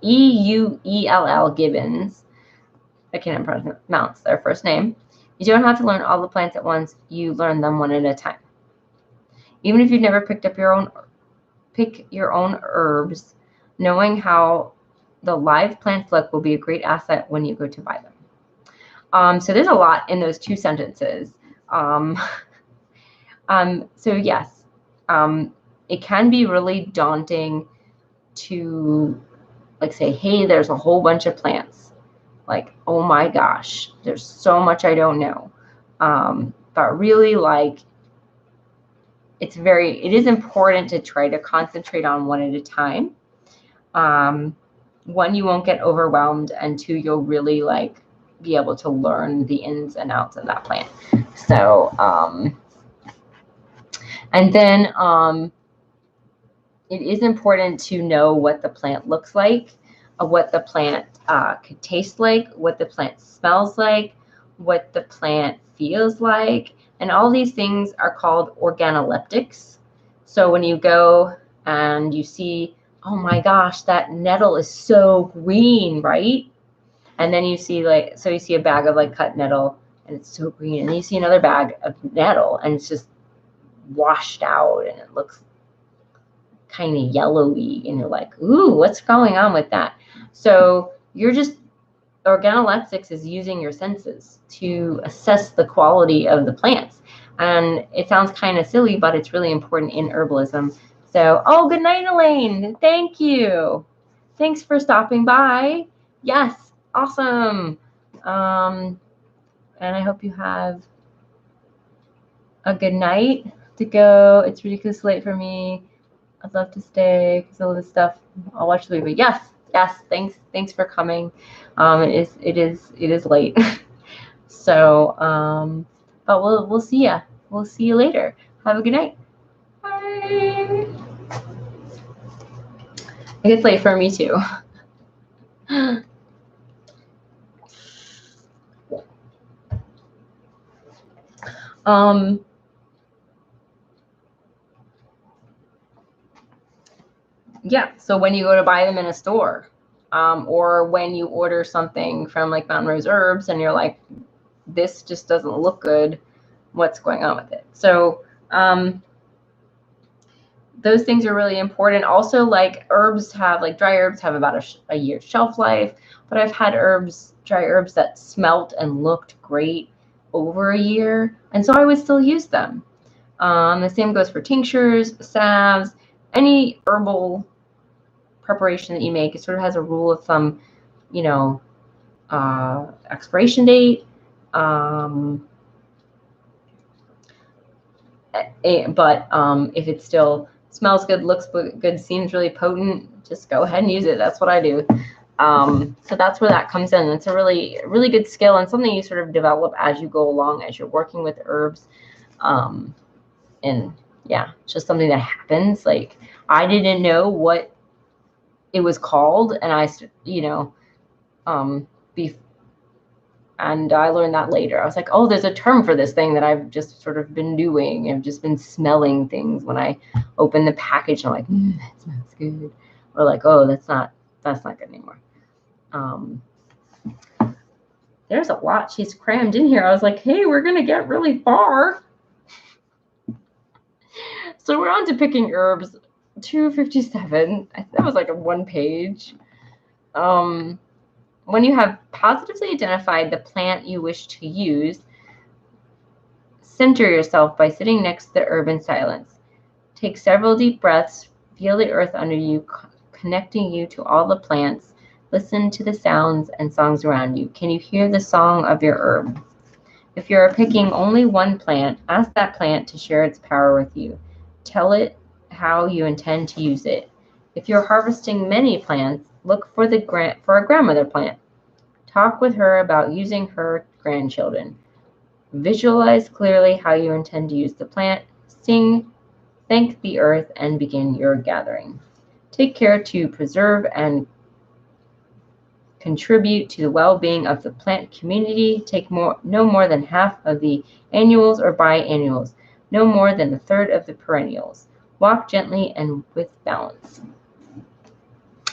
E-U-E-L-L Gibbons. I can't pronounce their first name. You don't have to learn all the plants at once. You learn them one at a time. Even if you've never pick your own herbs, knowing how the live plants look will be a great asset when you go to buy them. So there's a lot in those 2 sentences. So yes, it can be really daunting to like say, hey, there's a whole bunch of plants. Like, oh my gosh, there's so much I don't know. But really, like, it is important to try to concentrate on one at a time. 1, you won't get overwhelmed, and 2, you'll really like be able to learn the ins and outs of that plant. So, and then it is important to know what the plant looks like, what the plant could taste like, what the plant smells like, what the plant feels like. And all these things are called organoleptics. So when you go and you see, oh my gosh, that nettle is so green, right? And then you see you see a bag of like cut nettle and it's so green. And then you see another bag of nettle and it's just washed out and it looks kind of yellowy, and you're like, ooh, what's going on with that? So organoleptics is using your senses to assess the quality of the plants. And it sounds kind of silly, but it's really important in herbalism. So, oh, good night, Elaine. Thank you. Thanks for stopping by. Yes, Awesome. And I hope you have a good night to go. It's ridiculous late for me. I'd love to stay because all this stuff. I'll watch the movie. Yes. Thanks for coming. It is late. So, but we'll see ya. We'll see you later. Have a good night. Bye. It gets late for me too. Yeah, so when you go to buy them in a store, or when you order something from like Mountain Rose Herbs and you're like, this just doesn't look good, what's going on with it? So those things are really important. Also, like herbs have, like dry herbs have about a year shelf life, but I've had dry herbs that smelt and looked great over a year, and so I would still use them. The same goes for tinctures, salves, any herbal preparation that you make. It sort of has a rule of thumb, you know, expiration date. But if it still smells good, looks good, seems really potent, just go ahead and use it. That's what I do. So that's where that comes in. It's a really, really good skill and something you sort of develop as you go along, as you're working with herbs. And yeah, it's just something that happens. Like I didn't know what it was called, and and I learned that later. I was like, oh, there's a term for this thing that I've just sort of been doing. I've just been smelling things when I open the package. I'm like, that smells good. Or like, oh, that's not good anymore. There's a lot she's crammed in here. I was like, hey, we're going to get really far. So we're on to picking herbs. 257. That was like a 1 page. When you have positively identified the plant you wish to use, center yourself by sitting next to the herb in silence. Take several deep breaths. Feel the earth under you, connecting you to all the plants. Listen to the sounds and songs around you. Can you hear the song of your herb? If you are picking only one plant, ask that plant to share its power with you. Tell it how you intend to use it. If you're harvesting many plants, look for a grandmother plant. Talk with her about using her grandchildren. Visualize clearly how you intend to use the plant. Sing, thank the earth, and begin your gathering. Take care to preserve and contribute to the well-being of the plant community. Take no more than half of the annuals or biannuals, no more than a third of the perennials. Walk gently and with balance.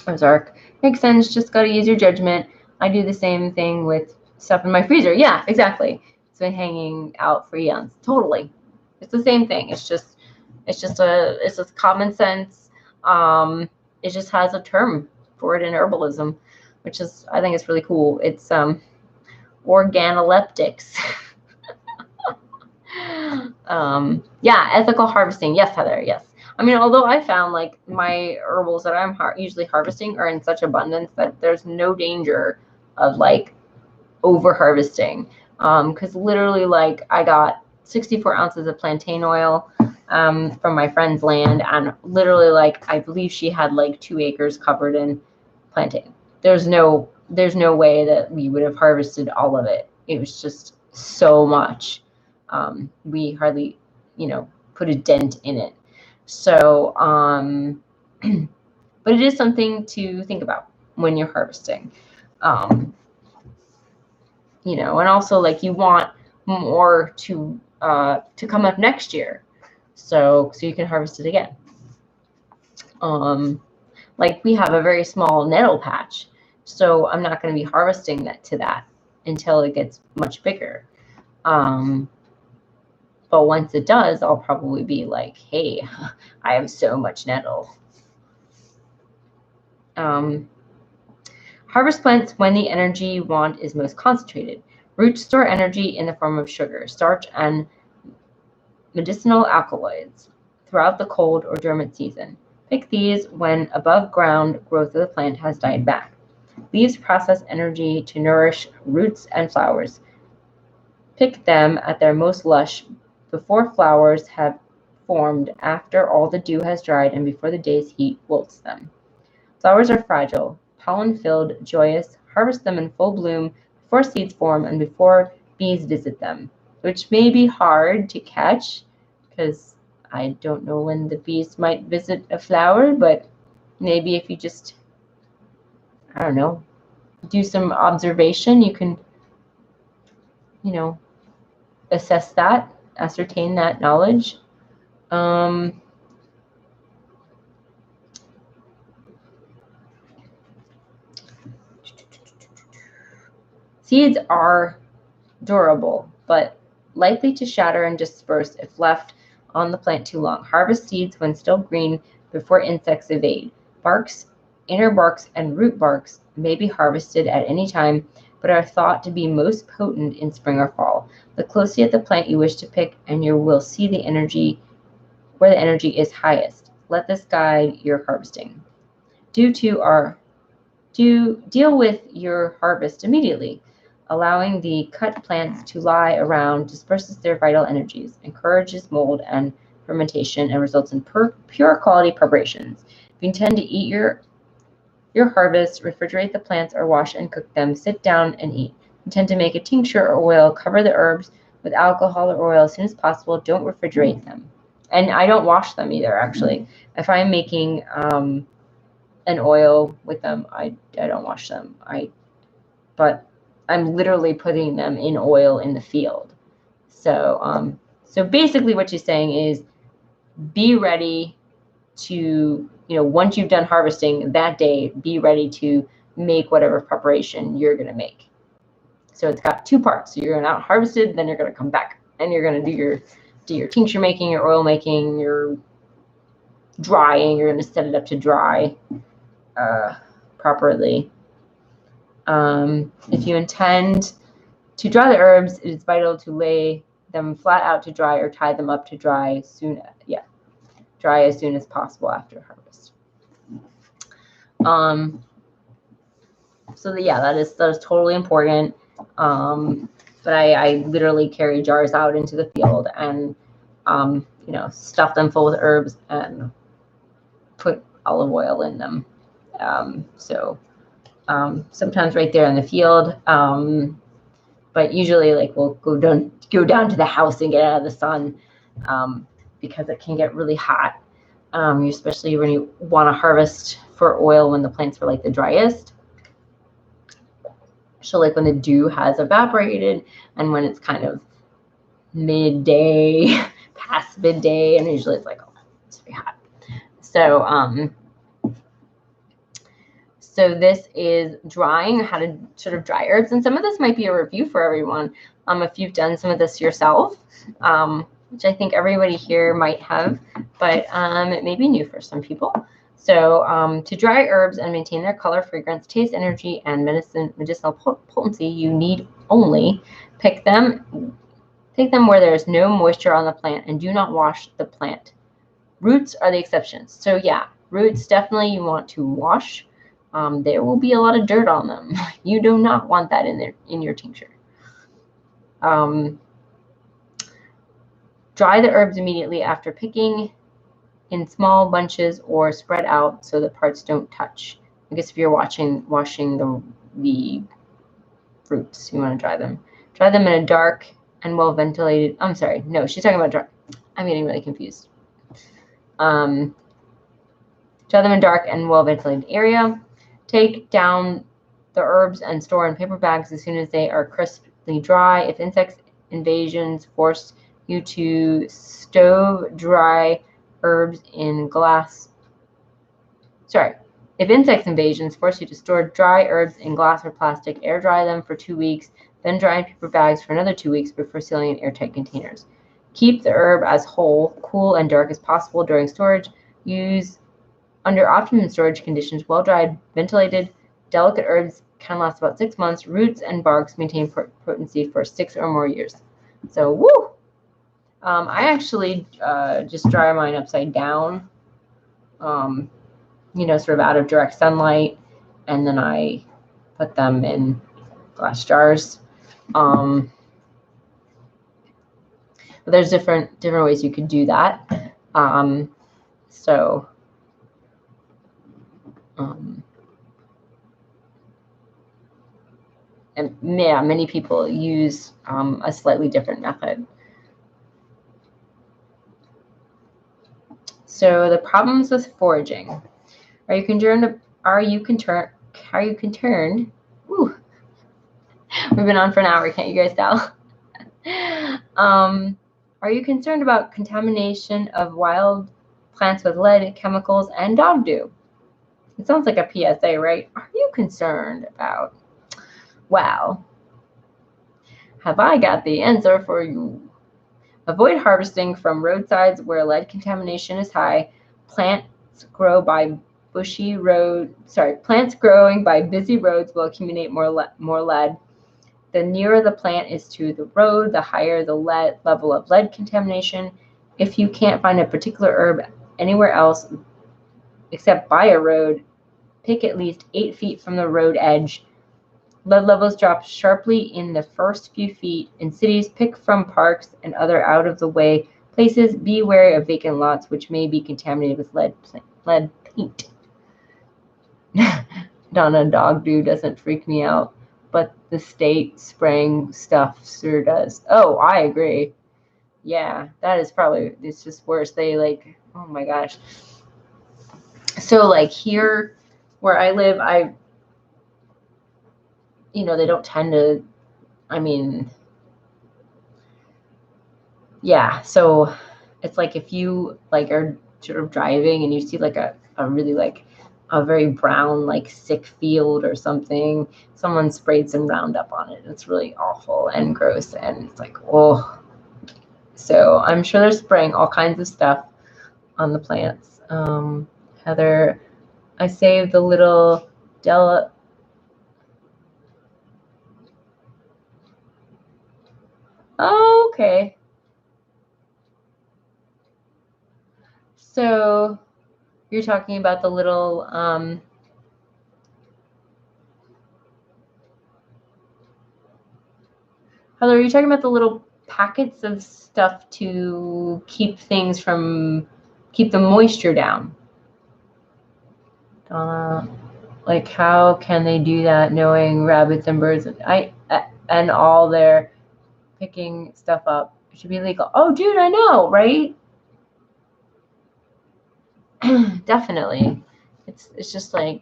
Ozark. Makes sense, just got to use your judgment. I do the same thing with stuff in my freezer. Yeah, exactly. It's been hanging out for eons. Totally. It's the same thing. It's just common sense. It just has a term for it in herbalism, which is, I think it's really cool. It's organoleptics. Yeah, ethical harvesting. Yes, Heather. Yes. I mean, although I found like my herbals that I'm usually harvesting are in such abundance that there's no danger of like over harvesting. Because literally, like I got 64 ounces of plantain oil from my friend's land, and literally, like I believe she had like 2 acres covered in plantain. There's no way that we would have harvested all of it. It was just so much. We hardly, put a dent in it. So, but it is something to think about when you're harvesting. And also like you want more to come up next year, so you can harvest it again. Like we have a very small nettle patch, so I'm not going to be harvesting that until it gets much bigger. But once it does, I'll probably be like, hey, I have so much nettle. Harvest plants when the energy you want is most concentrated. Roots store energy in the form of sugar, starch, and medicinal alkaloids throughout the cold or dormant season. Pick these when above ground growth of the plant has died back. Leaves process energy to nourish roots and flowers. Pick them at their most lush before flowers have formed, after all the dew has dried, and before the day's heat wilts them. Flowers are fragile, pollen-filled, joyous. Harvest them in full bloom before seeds form and before bees visit them, which may be hard to catch because I don't know when the bees might visit a flower, but maybe if you just, I don't know, do some observation, you can, assess that, ascertain that knowledge. Seeds are durable, but likely to shatter and disperse if left on the plant too long. Harvest seeds when still green before insects invade. Barks, inner barks, and root barks may be harvested at any time, but are thought to be most potent in spring or fall. Look closely at the plant you wish to pick, and you will see the energy where the energy is highest. Let this guide your harvesting. Deal with your harvest immediately. Allowing the cut plants to lie around disperses their vital energies, encourages mold and fermentation, and results in pure quality preparations. If you intend to eat your harvest, refrigerate the plants or wash and cook them. Sit down and eat. Intend to make a tincture or oil, cover the herbs with alcohol or oil as soon as possible. Don't refrigerate them. And I don't wash them either, actually. If I'm making an oil with them, I don't wash them. But I'm literally putting them in oil in the field. So basically what she's saying is be ready to, once you've done harvesting that day, be ready to make whatever preparation you're going to make. So it's got two parts. So you're going to out harvest it, then you're going to come back and you're going to do your tincture making, your oil making, your drying. You're going to set it up to dry properly. If you intend to dry the herbs, it is vital to lay them flat out to dry or tie them up to dry dry as soon as possible after harvest. That is totally important. But I literally carry jars out into the field and stuff them full with herbs and put olive oil in them. Sometimes right there in the field, but usually we'll go down to the house and get out of the sun because it can get really hot, especially when you want to harvest for oil when the plants are the driest. So when the dew has evaporated and when it's kind of midday, past midday, and usually it's it's very hot. So this is drying, how to sort of dry herbs. And some of this might be a review for everyone if you've done some of this yourself, which I think everybody here might have, but it may be new for some people. So to dry herbs and maintain their color, fragrance, taste, energy, and medicinal potency, you need only pick them where there is no moisture on the plant and do not wash the plant. Roots are the exceptions. So yeah, roots definitely you want to wash. There will be a lot of dirt on them. You do not want that in your tincture. Dry the herbs immediately after picking in small bunches or spread out so the parts don't touch. I guess if you're washing the fruits, you want to dry them. Dry them in a dark and well ventilated. I'm sorry, no, she's talking about dry. I'm getting really confused. Dry them in a dark and well ventilated area. Take down the herbs and store in paper bags as soon as they are crisply dry. If insect invasions force you to stove dry herbs in glass, if insect invasions force you to store dry herbs in glass or plastic, air dry them for 2 weeks, then dry in paper bags for another 2 weeks before sealing in airtight containers. Keep the herb as whole, cool, and dark as possible during storage. Use under optimum storage conditions, well-dried, ventilated, delicate herbs can last about 6 months. Roots and barks maintain potency for 6 or more years. So, woo! I actually just dry mine upside down, sort of out of direct sunlight, and then I put them in glass jars. But there's different ways you could do that. So and yeah, many people use a slightly different method. So the problems with foraging. Are you concerned? Ooh, we've been on for an hour. Can't you guys tell? Are you concerned about contamination of wild plants with lead, chemicals, and dog dew? It sounds like a PSA, right? Are you concerned about? Well, have I got the answer for you? Avoid harvesting from roadsides where lead contamination is high. Plants growing by busy roads will accumulate more lead. The nearer the plant is to the road, the higher the level of lead contamination. If you can't find a particular herb anywhere else except by a road, pick at least 8 feet from the road edge. Lead levels drop sharply in the first few feet. In cities, pick from parks and other out-of-the-way places. Be wary of vacant lots, which may be contaminated with lead paint. Donna, dog dew doesn't freak me out, but the state spraying stuff sure does. Oh, I agree. Yeah, that is probably, it's just worse. They like, oh my gosh. So like here where I live, they don't tend to, yeah. So it's like if you like are sort of driving and you see like a really like a very brown, like sick field or something, someone sprayed some Roundup on it. It's really awful and gross. And it's like, oh, so I'm sure they're spraying all kinds of stuff on the plants. Heather, I saved the little Della. Oh, okay. So you're talking about the little, Heather, are you talking about the little packets of stuff to keep the moisture down? Donna, like how can they do that knowing rabbits and birds and all their picking stuff up? It should be legal. Oh, dude, I know, right? Definitely. It's just like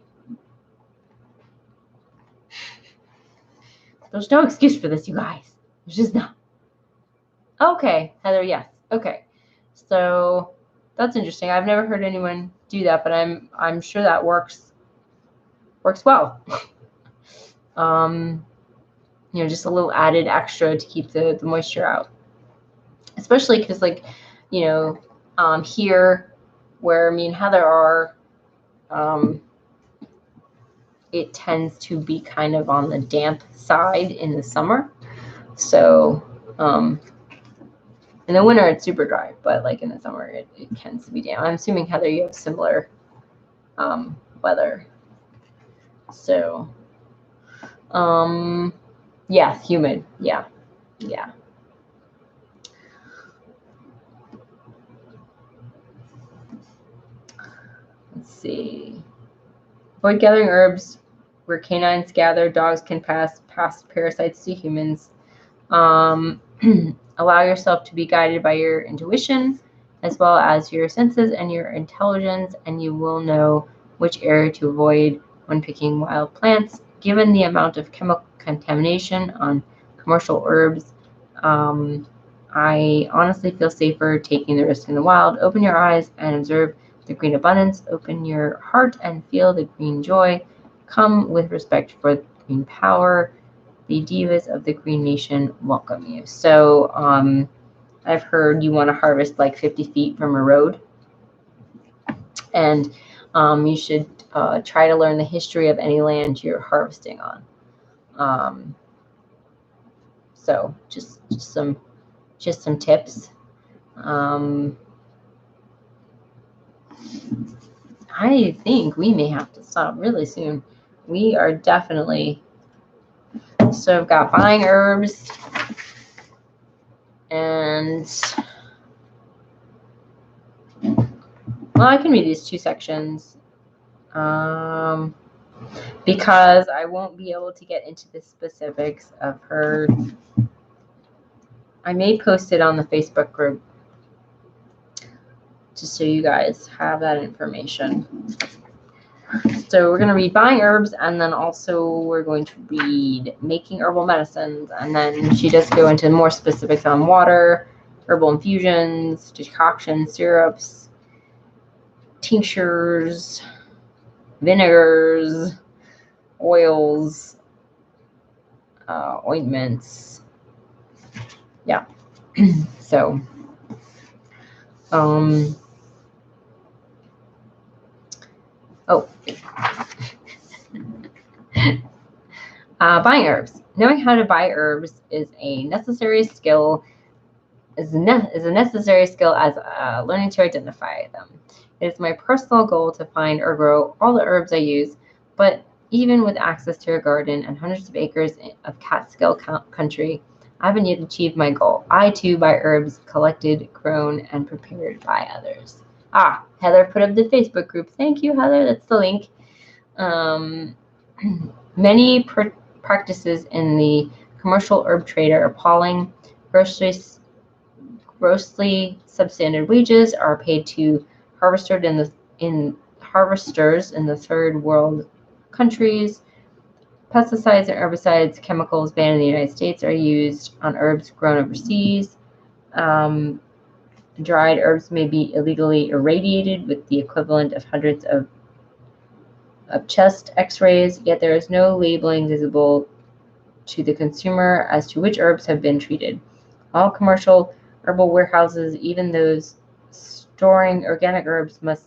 there's no excuse for this, you guys. There's just not. Okay, Heather, yes. Okay. So that's interesting. I've never heard anyone do that, but I'm sure that works well. Just a little added extra to keep the moisture out. Especially because like, here where me and Heather are, it tends to be kind of on the damp side in the summer. So in the winter it's super dry, but like in the summer it tends to be damp. I'm assuming, Heather, you have similar weather. So yeah, humid. Yeah. Let's see. Avoid gathering herbs where canines gather. Dogs can pass parasites to humans. Allow yourself to be guided by your intuition as well as your senses and your intelligence, and you will know which area to avoid when picking wild plants. Given the amount of chemical contamination on commercial herbs, I honestly feel safer taking the risk in the wild. Open your eyes and observe the green abundance. Open your heart and feel the green joy. Come with respect for green power. The divas of the Green Nation welcome you. So I've heard you want to harvest like 50 feet from a road. And you should try to learn the history of any land you're harvesting on. So just some tips. I think we may have to stop really soon. We are definitely So I've got buying herbs, and well, I can read these two sections because I won't be able to get into the specifics of her. I may post it on the Facebook group just so you guys have that information. So we're going to read buying herbs, and then also we're going to read making herbal medicines, and then she does go into more specifics on water, herbal infusions, decoctions, syrups, tinctures, vinegars, oils, ointments. Yeah. So, buying herbs. Knowing how to buy herbs is a necessary skill. Is a necessary skill as learning to identify them. It is my personal goal to find or grow all the herbs I use, but even with access to a garden and hundreds of acres of Catskill country, I haven't yet achieved my goal. I too buy herbs collected, grown, and prepared by others. Heather put up the Facebook group. Thank you, Heather. That's the link. Many practices in the commercial herb trade are appalling. Grossly substandard wages are paid to harvesters in the third world countries. Pesticides and herbicides, chemicals banned in the United States, are used on herbs grown overseas. Dried herbs may be illegally irradiated with the equivalent of hundreds of chest x-rays, yet there is no labeling visible to the consumer as to which herbs have been treated. All commercial herbal warehouses, even those storing organic herbs, must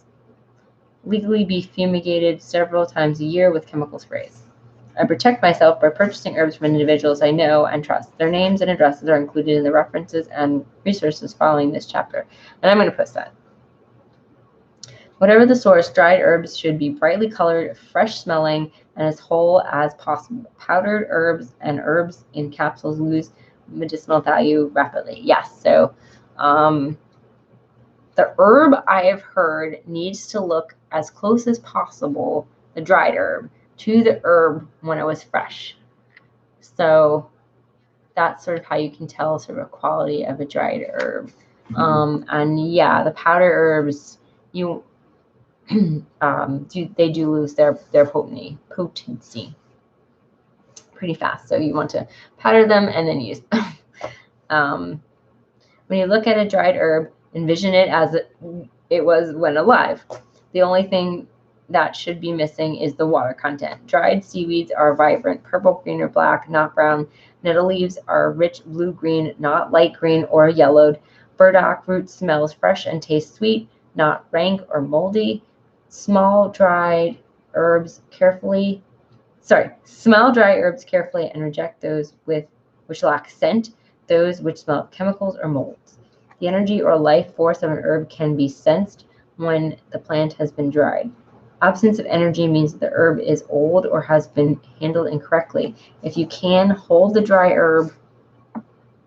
legally be fumigated several times a year with chemical sprays. I protect myself by purchasing herbs from individuals I know and trust. Their names and addresses are included in the references and resources following this chapter, and I'm going to post that. Whatever the source, dried herbs should be brightly colored, fresh smelling, and as whole as possible. Powdered herbs and herbs in capsules lose medicinal value rapidly. Yes, so the herb, I have heard, needs to look as close as possible, the dried herb, to the herb when it was fresh. So that's sort of how you can tell sort of a quality of a dried herb. And yeah, the powder herbs, they do lose their potency pretty fast. So you want to powder them and then use them. When you look at a dried herb, envision it as it was when alive. The only thing that should be missing is the water content. Dried seaweeds are vibrant purple, green, or black, not brown. Nettle leaves are rich blue-green, not light green or yellowed. Burdock root smells fresh and tastes sweet, not rank or moldy. Smell dry herbs carefully and reject those which lack scent, those which smell of chemicals or molds. The energy or life force of an herb can be sensed when the plant has been dried. Absence of energy means that the herb is old or has been handled incorrectly. If you can, hold the dry herb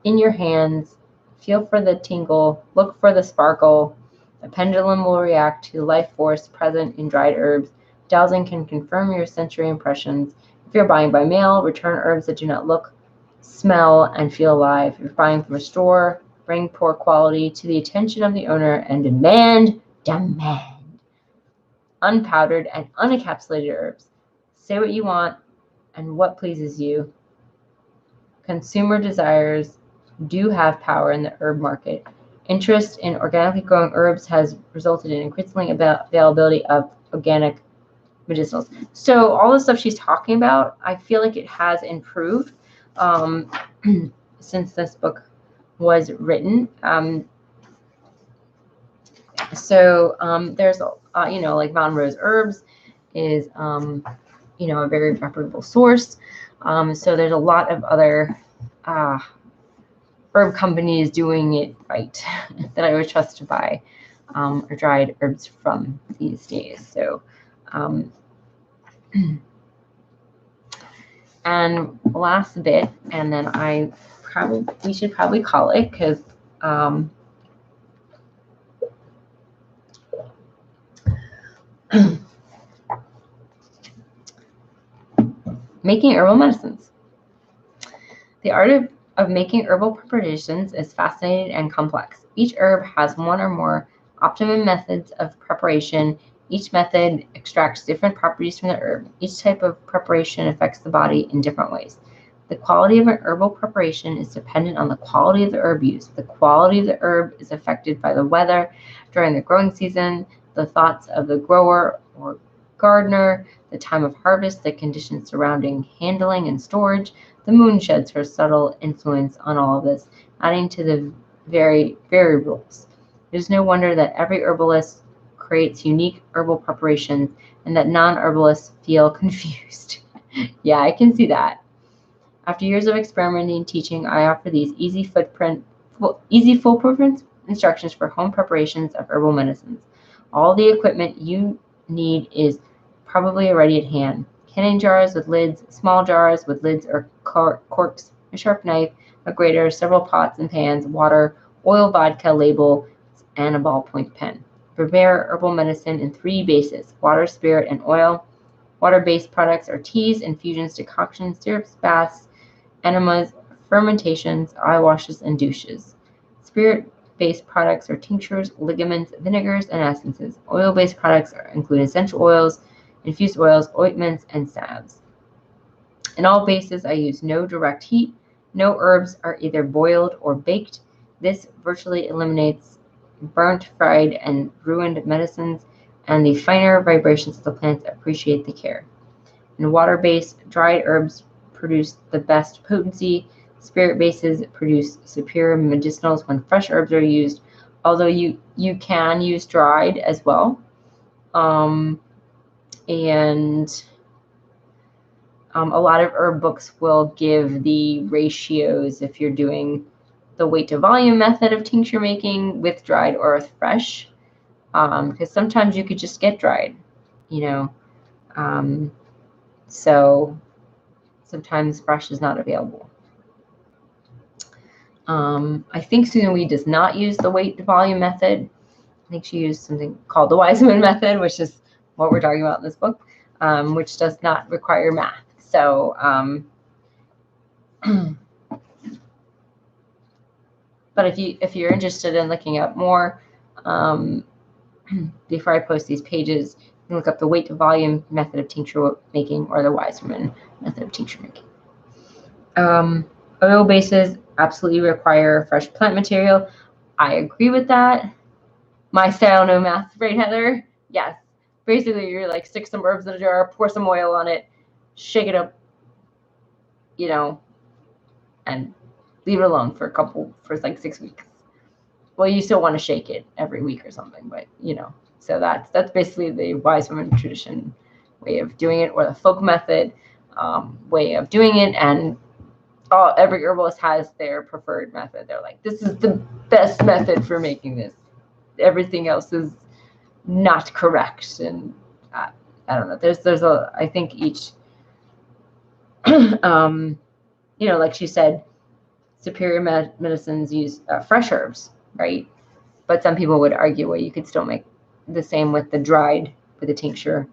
in your hands, feel for the tingle, look for the sparkle. The pendulum will react to the life force present in dried herbs. Dowsing can confirm your sensory impressions. If you're buying by mail, return herbs that do not look, smell, and feel alive. If you're buying from a store, bring poor quality to the attention of the owner and demand unpowdered and unencapsulated herbs. Say what you want and what pleases you. Consumer desires do have power in the herb market. Interest in organically growing herbs has resulted in increasing availability of organic medicinals. So all the stuff she's talking about, I feel like it has improved since this book was written. There's like Mountain Rose Herbs is a very reputable source. So there's a lot of other herb companies doing it right that I would trust to buy or dried herbs from these days. So And last bit, and then we should probably call it, because making herbal medicines. The art of making herbal preparations is fascinating and complex. Each herb has one or more optimum methods of preparation. Each method extracts different properties from the herb. Each type of preparation affects the body in different ways. The quality of an herbal preparation is dependent on the quality of the herb used. The quality of the herb is affected by the weather during the growing season, the thoughts of the grower or gardener, the time of harvest, the conditions surrounding handling and storage. The moon sheds her subtle influence on all of this, adding to the very variables. It is no wonder that every herbalist creates unique herbal preparations and that non-herbalists feel confused. Yeah, I can see that. After years of experimenting and teaching, I offer these easy foolproof instructions for home preparations of herbal medicines. All the equipment you need is probably already at hand. Canning jars with lids, small jars with lids or corks, a sharp knife, a grater, several pots and pans, water, oil, vodka, label, and a ballpoint pen. Prepare herbal medicine in 3 bases: water, spirit, and oil. Water-based products are teas, infusions, decoctions, syrups, baths, enemas, fermentations, eye washes, and douches. Spirit-based products are tinctures, ligaments, vinegars, and essences. Oil-based products include essential oils, infused oils, ointments, and salves. In all bases, I use no direct heat. No herbs are either boiled or baked. This virtually eliminates burnt, fried, and ruined medicines, and the finer vibrations of the plants appreciate the care. In water-based, dried herbs produce the best potency. Spirit bases produce superior medicinals when fresh herbs are used, although you can use dried as well. And a lot of herb books will give the ratios if you're doing the weight to volume method of tincture making with dried or with fresh, because sometimes you could just get dried, so sometimes fresh is not available. I think Susun Weed does not use the weight to volume method. I think she used something called the Wiseman method, which is what we're talking about in this book, which does not require math. So, but if you're interested in looking up more, before I post these pages, you can look up the weight to volume method of tincture making or the Wiseman method of tincture making. Oil bases absolutely require fresh plant material. I agree with that. My style, no math, right, Heather? Yes. Basically, you're like stick some herbs in a jar, pour some oil on it, shake it up, and leave it alone for like 6 weeks. Well, you still want to shake it every week or something, but so that's basically the wise woman tradition way of doing it, or the folk method way of doing it. And every herbalist has their preferred method. They're like, this is the best method for making this. Everything else is not correct. And I don't know. There's I think each, like she said, superior medicines use fresh herbs, right? But some people would argue, well, you could still make the same with the dried, with the tincture.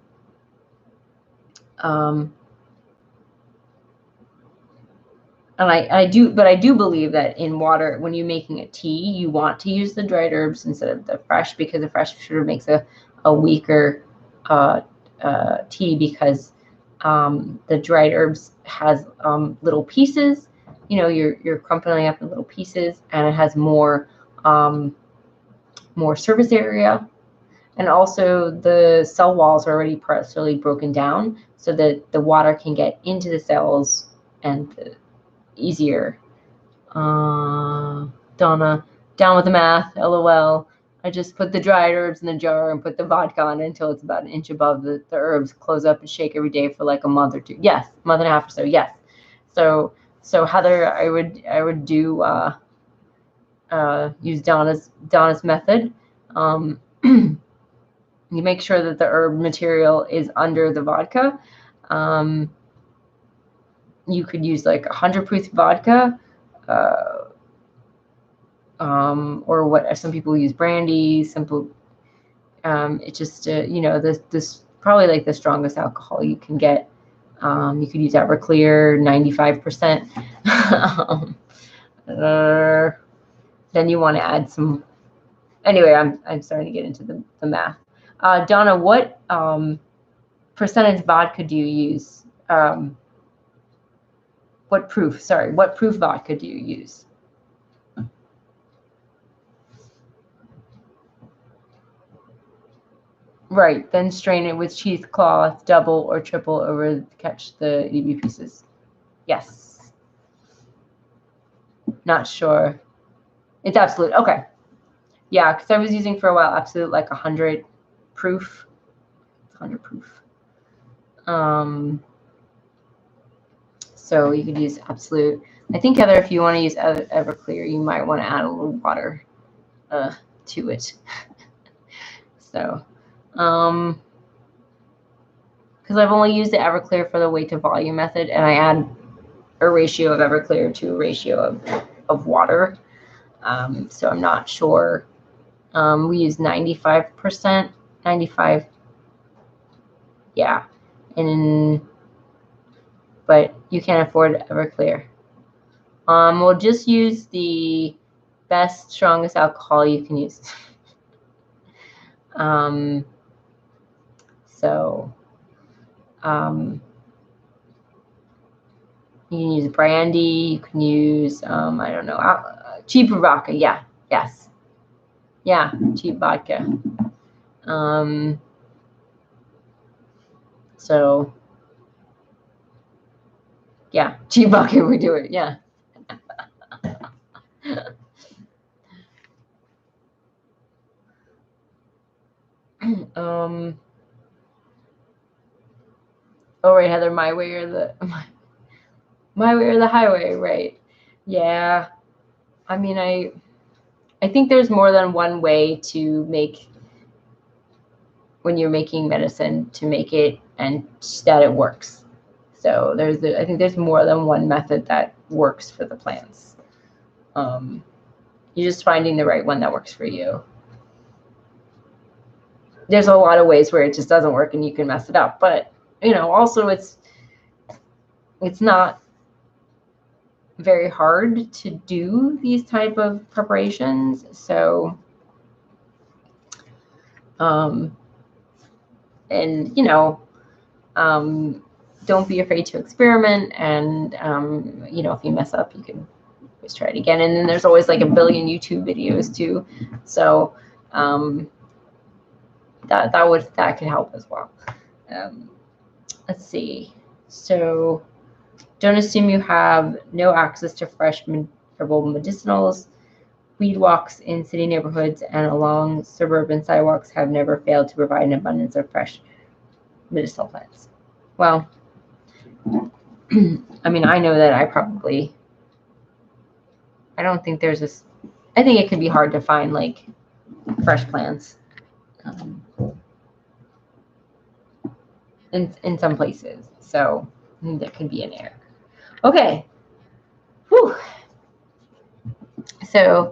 And I do believe that in water, when you're making a tea, you want to use the dried herbs instead of the fresh, because the fresh sort of makes a weaker tea, because the dried herbs has little pieces. You're crumpling up in little pieces, and it has more surface area, and also the cell walls are already partially broken down, so that the water can get into the cells and easier. Donna, down with the math, LOL. I just put the dried herbs in the jar and put the vodka on it until it's about an inch above the herbs. Close up and shake every day for like a month or two. Yes, month and a half or so. Yes. So Heather, I would do use Donna's method. You make sure that the herb material is under the vodka. you could use like 100 proof vodka, or what some people use brandy. Some people, it's just you know, this probably like the strongest alcohol you can get. You could use Everclear, 95%. Then you want to add some. Anyway, I'm starting to get into the math. Donna, what percentage vodka do you use? What proof vodka do you use? Right, then strain it with cheesecloth, double or triple over to catch the EB pieces. Yes. Not sure. It's absolute. Okay. Yeah, because I was using for a while absolute like 100 proof. 100 proof. So you could use absolute. I think, Heather, if you want to use Everclear, you might want to add a little water to it. So, because I've only used the Everclear for the weight to volume method, and I add a ratio of Everclear to a ratio of water. So I'm not sure. We use 95%, 95. Yeah, but you can't afford Everclear. We'll just use the best, strongest alcohol you can use. You can use brandy. You can use I don't know, cheap vodka. Yeah. Yes. Yeah. Cheap vodka. So yeah, cheap vodka. We do it. Yeah. Oh right, Heather, my way or the highway, right? Yeah. I mean, I think there's more than one way to make, when you're making medicine, to make it and that it works. So I think there's more than one method that works for the plants. You're just finding the right one that works for you. There's a lot of ways where it just doesn't work and you can mess it up, but you know, also it's not very hard to do these type of preparations. So, and you know, don't be afraid to experiment. And you know, if you mess up, you can always try it again. And then there's always like a billion YouTube videos too. So that could help as well. Let's see. So don't assume you have no access to fresh herbal medicinals. Weed walks in city neighborhoods and along suburban sidewalks have never failed to provide an abundance of fresh medicinal plants. Well, I mean, I know that I don't think there's this. I think it can be hard to find like fresh plants in some places. So that could be an error. Okay. Whew. So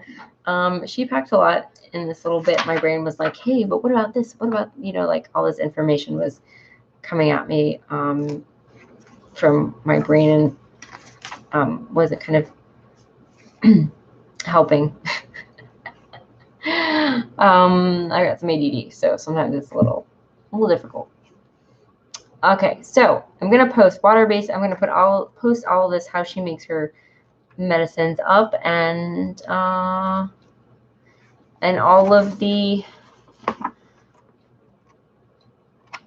she packed a lot in this little bit. My brain was like, hey, but what about this? What about, you know, like all this information was coming at me from my brain and wasn't kind of helping. I got some ADD, so sometimes it's a little difficult. Okay, so I'm gonna post water-based. I'm gonna post all of this, how she makes her medicines up, and all of the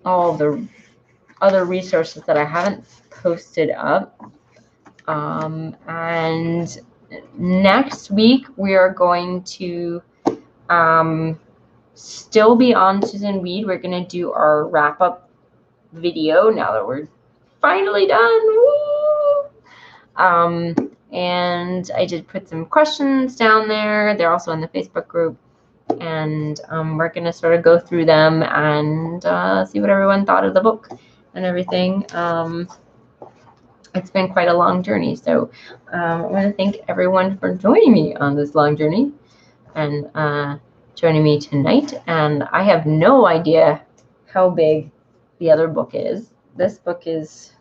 other resources that I haven't posted up. And next week we are going to still be on Susun Weed. We're going to do our wrap-up video now that we're finally done. Woo! And I did put some questions down there. They're also in the Facebook group. And we're going to sort of go through them and see what everyone thought of the book and everything. it's been quite a long journey. So I want to thank everyone for joining me on this long journey and joining me tonight. And I have no idea how big the other book is. This book is,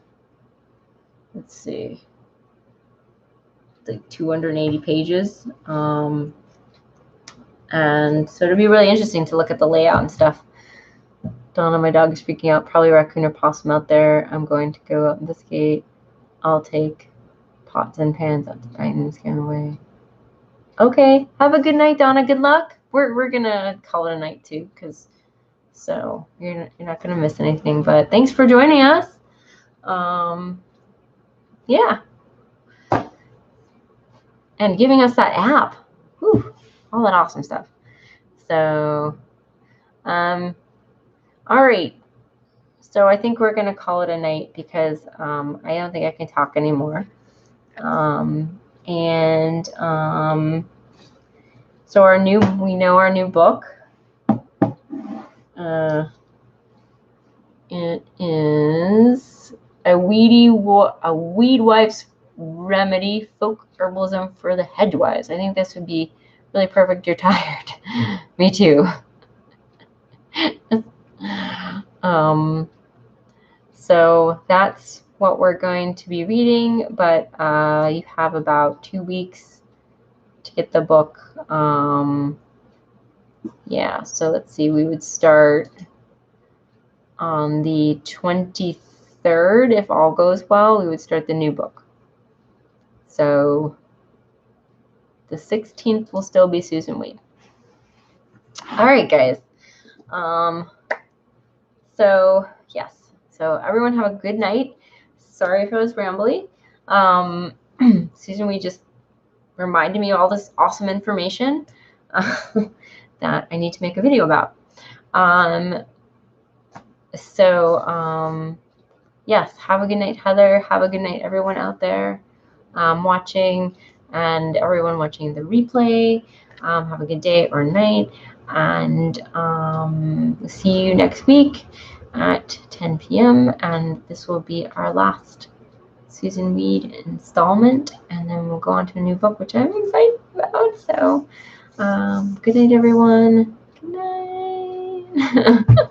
let's see, like 280 pages. And so it'll be really interesting to look at the layout and stuff. Donna, my dog, is freaking out. Probably a raccoon or possum out there. I'm going to go up this gate. I'll take pots and pans up the dining and scan away. Okay. Have a good night, Donna. Good luck. We're gonna call it a night too, because so you're not gonna miss anything. But thanks for joining us. Yeah. And giving us that app. Whew, all that awesome stuff. So, all right. So I think we're gonna call it a night because I don't think I can talk anymore. So we know our new book. It is a weed wife's remedy, folk herbalism for the hedgewives. I think this would be really perfect. You're tired. Me too. So that's what we're going to be reading, but you have about 2 weeks to get the book. Yeah, so let's see, we would start on the 23rd. If all goes well, we would start the new book. So the 16th will still be Susun Weed. All right, guys. So yes, so everyone have a good night. Sorry if I was rambly. Susun Weed just reminded me of all this awesome information that I need to make a video about. Yes, have a good night, Heather. Have a good night, everyone out there watching, and everyone watching the replay. Have a good day or night, and see you next week at 10 p.m. And this will be our last Susun Weed installment, and then we'll go on to a new book, which I'm excited about. So good night, everyone. Good night.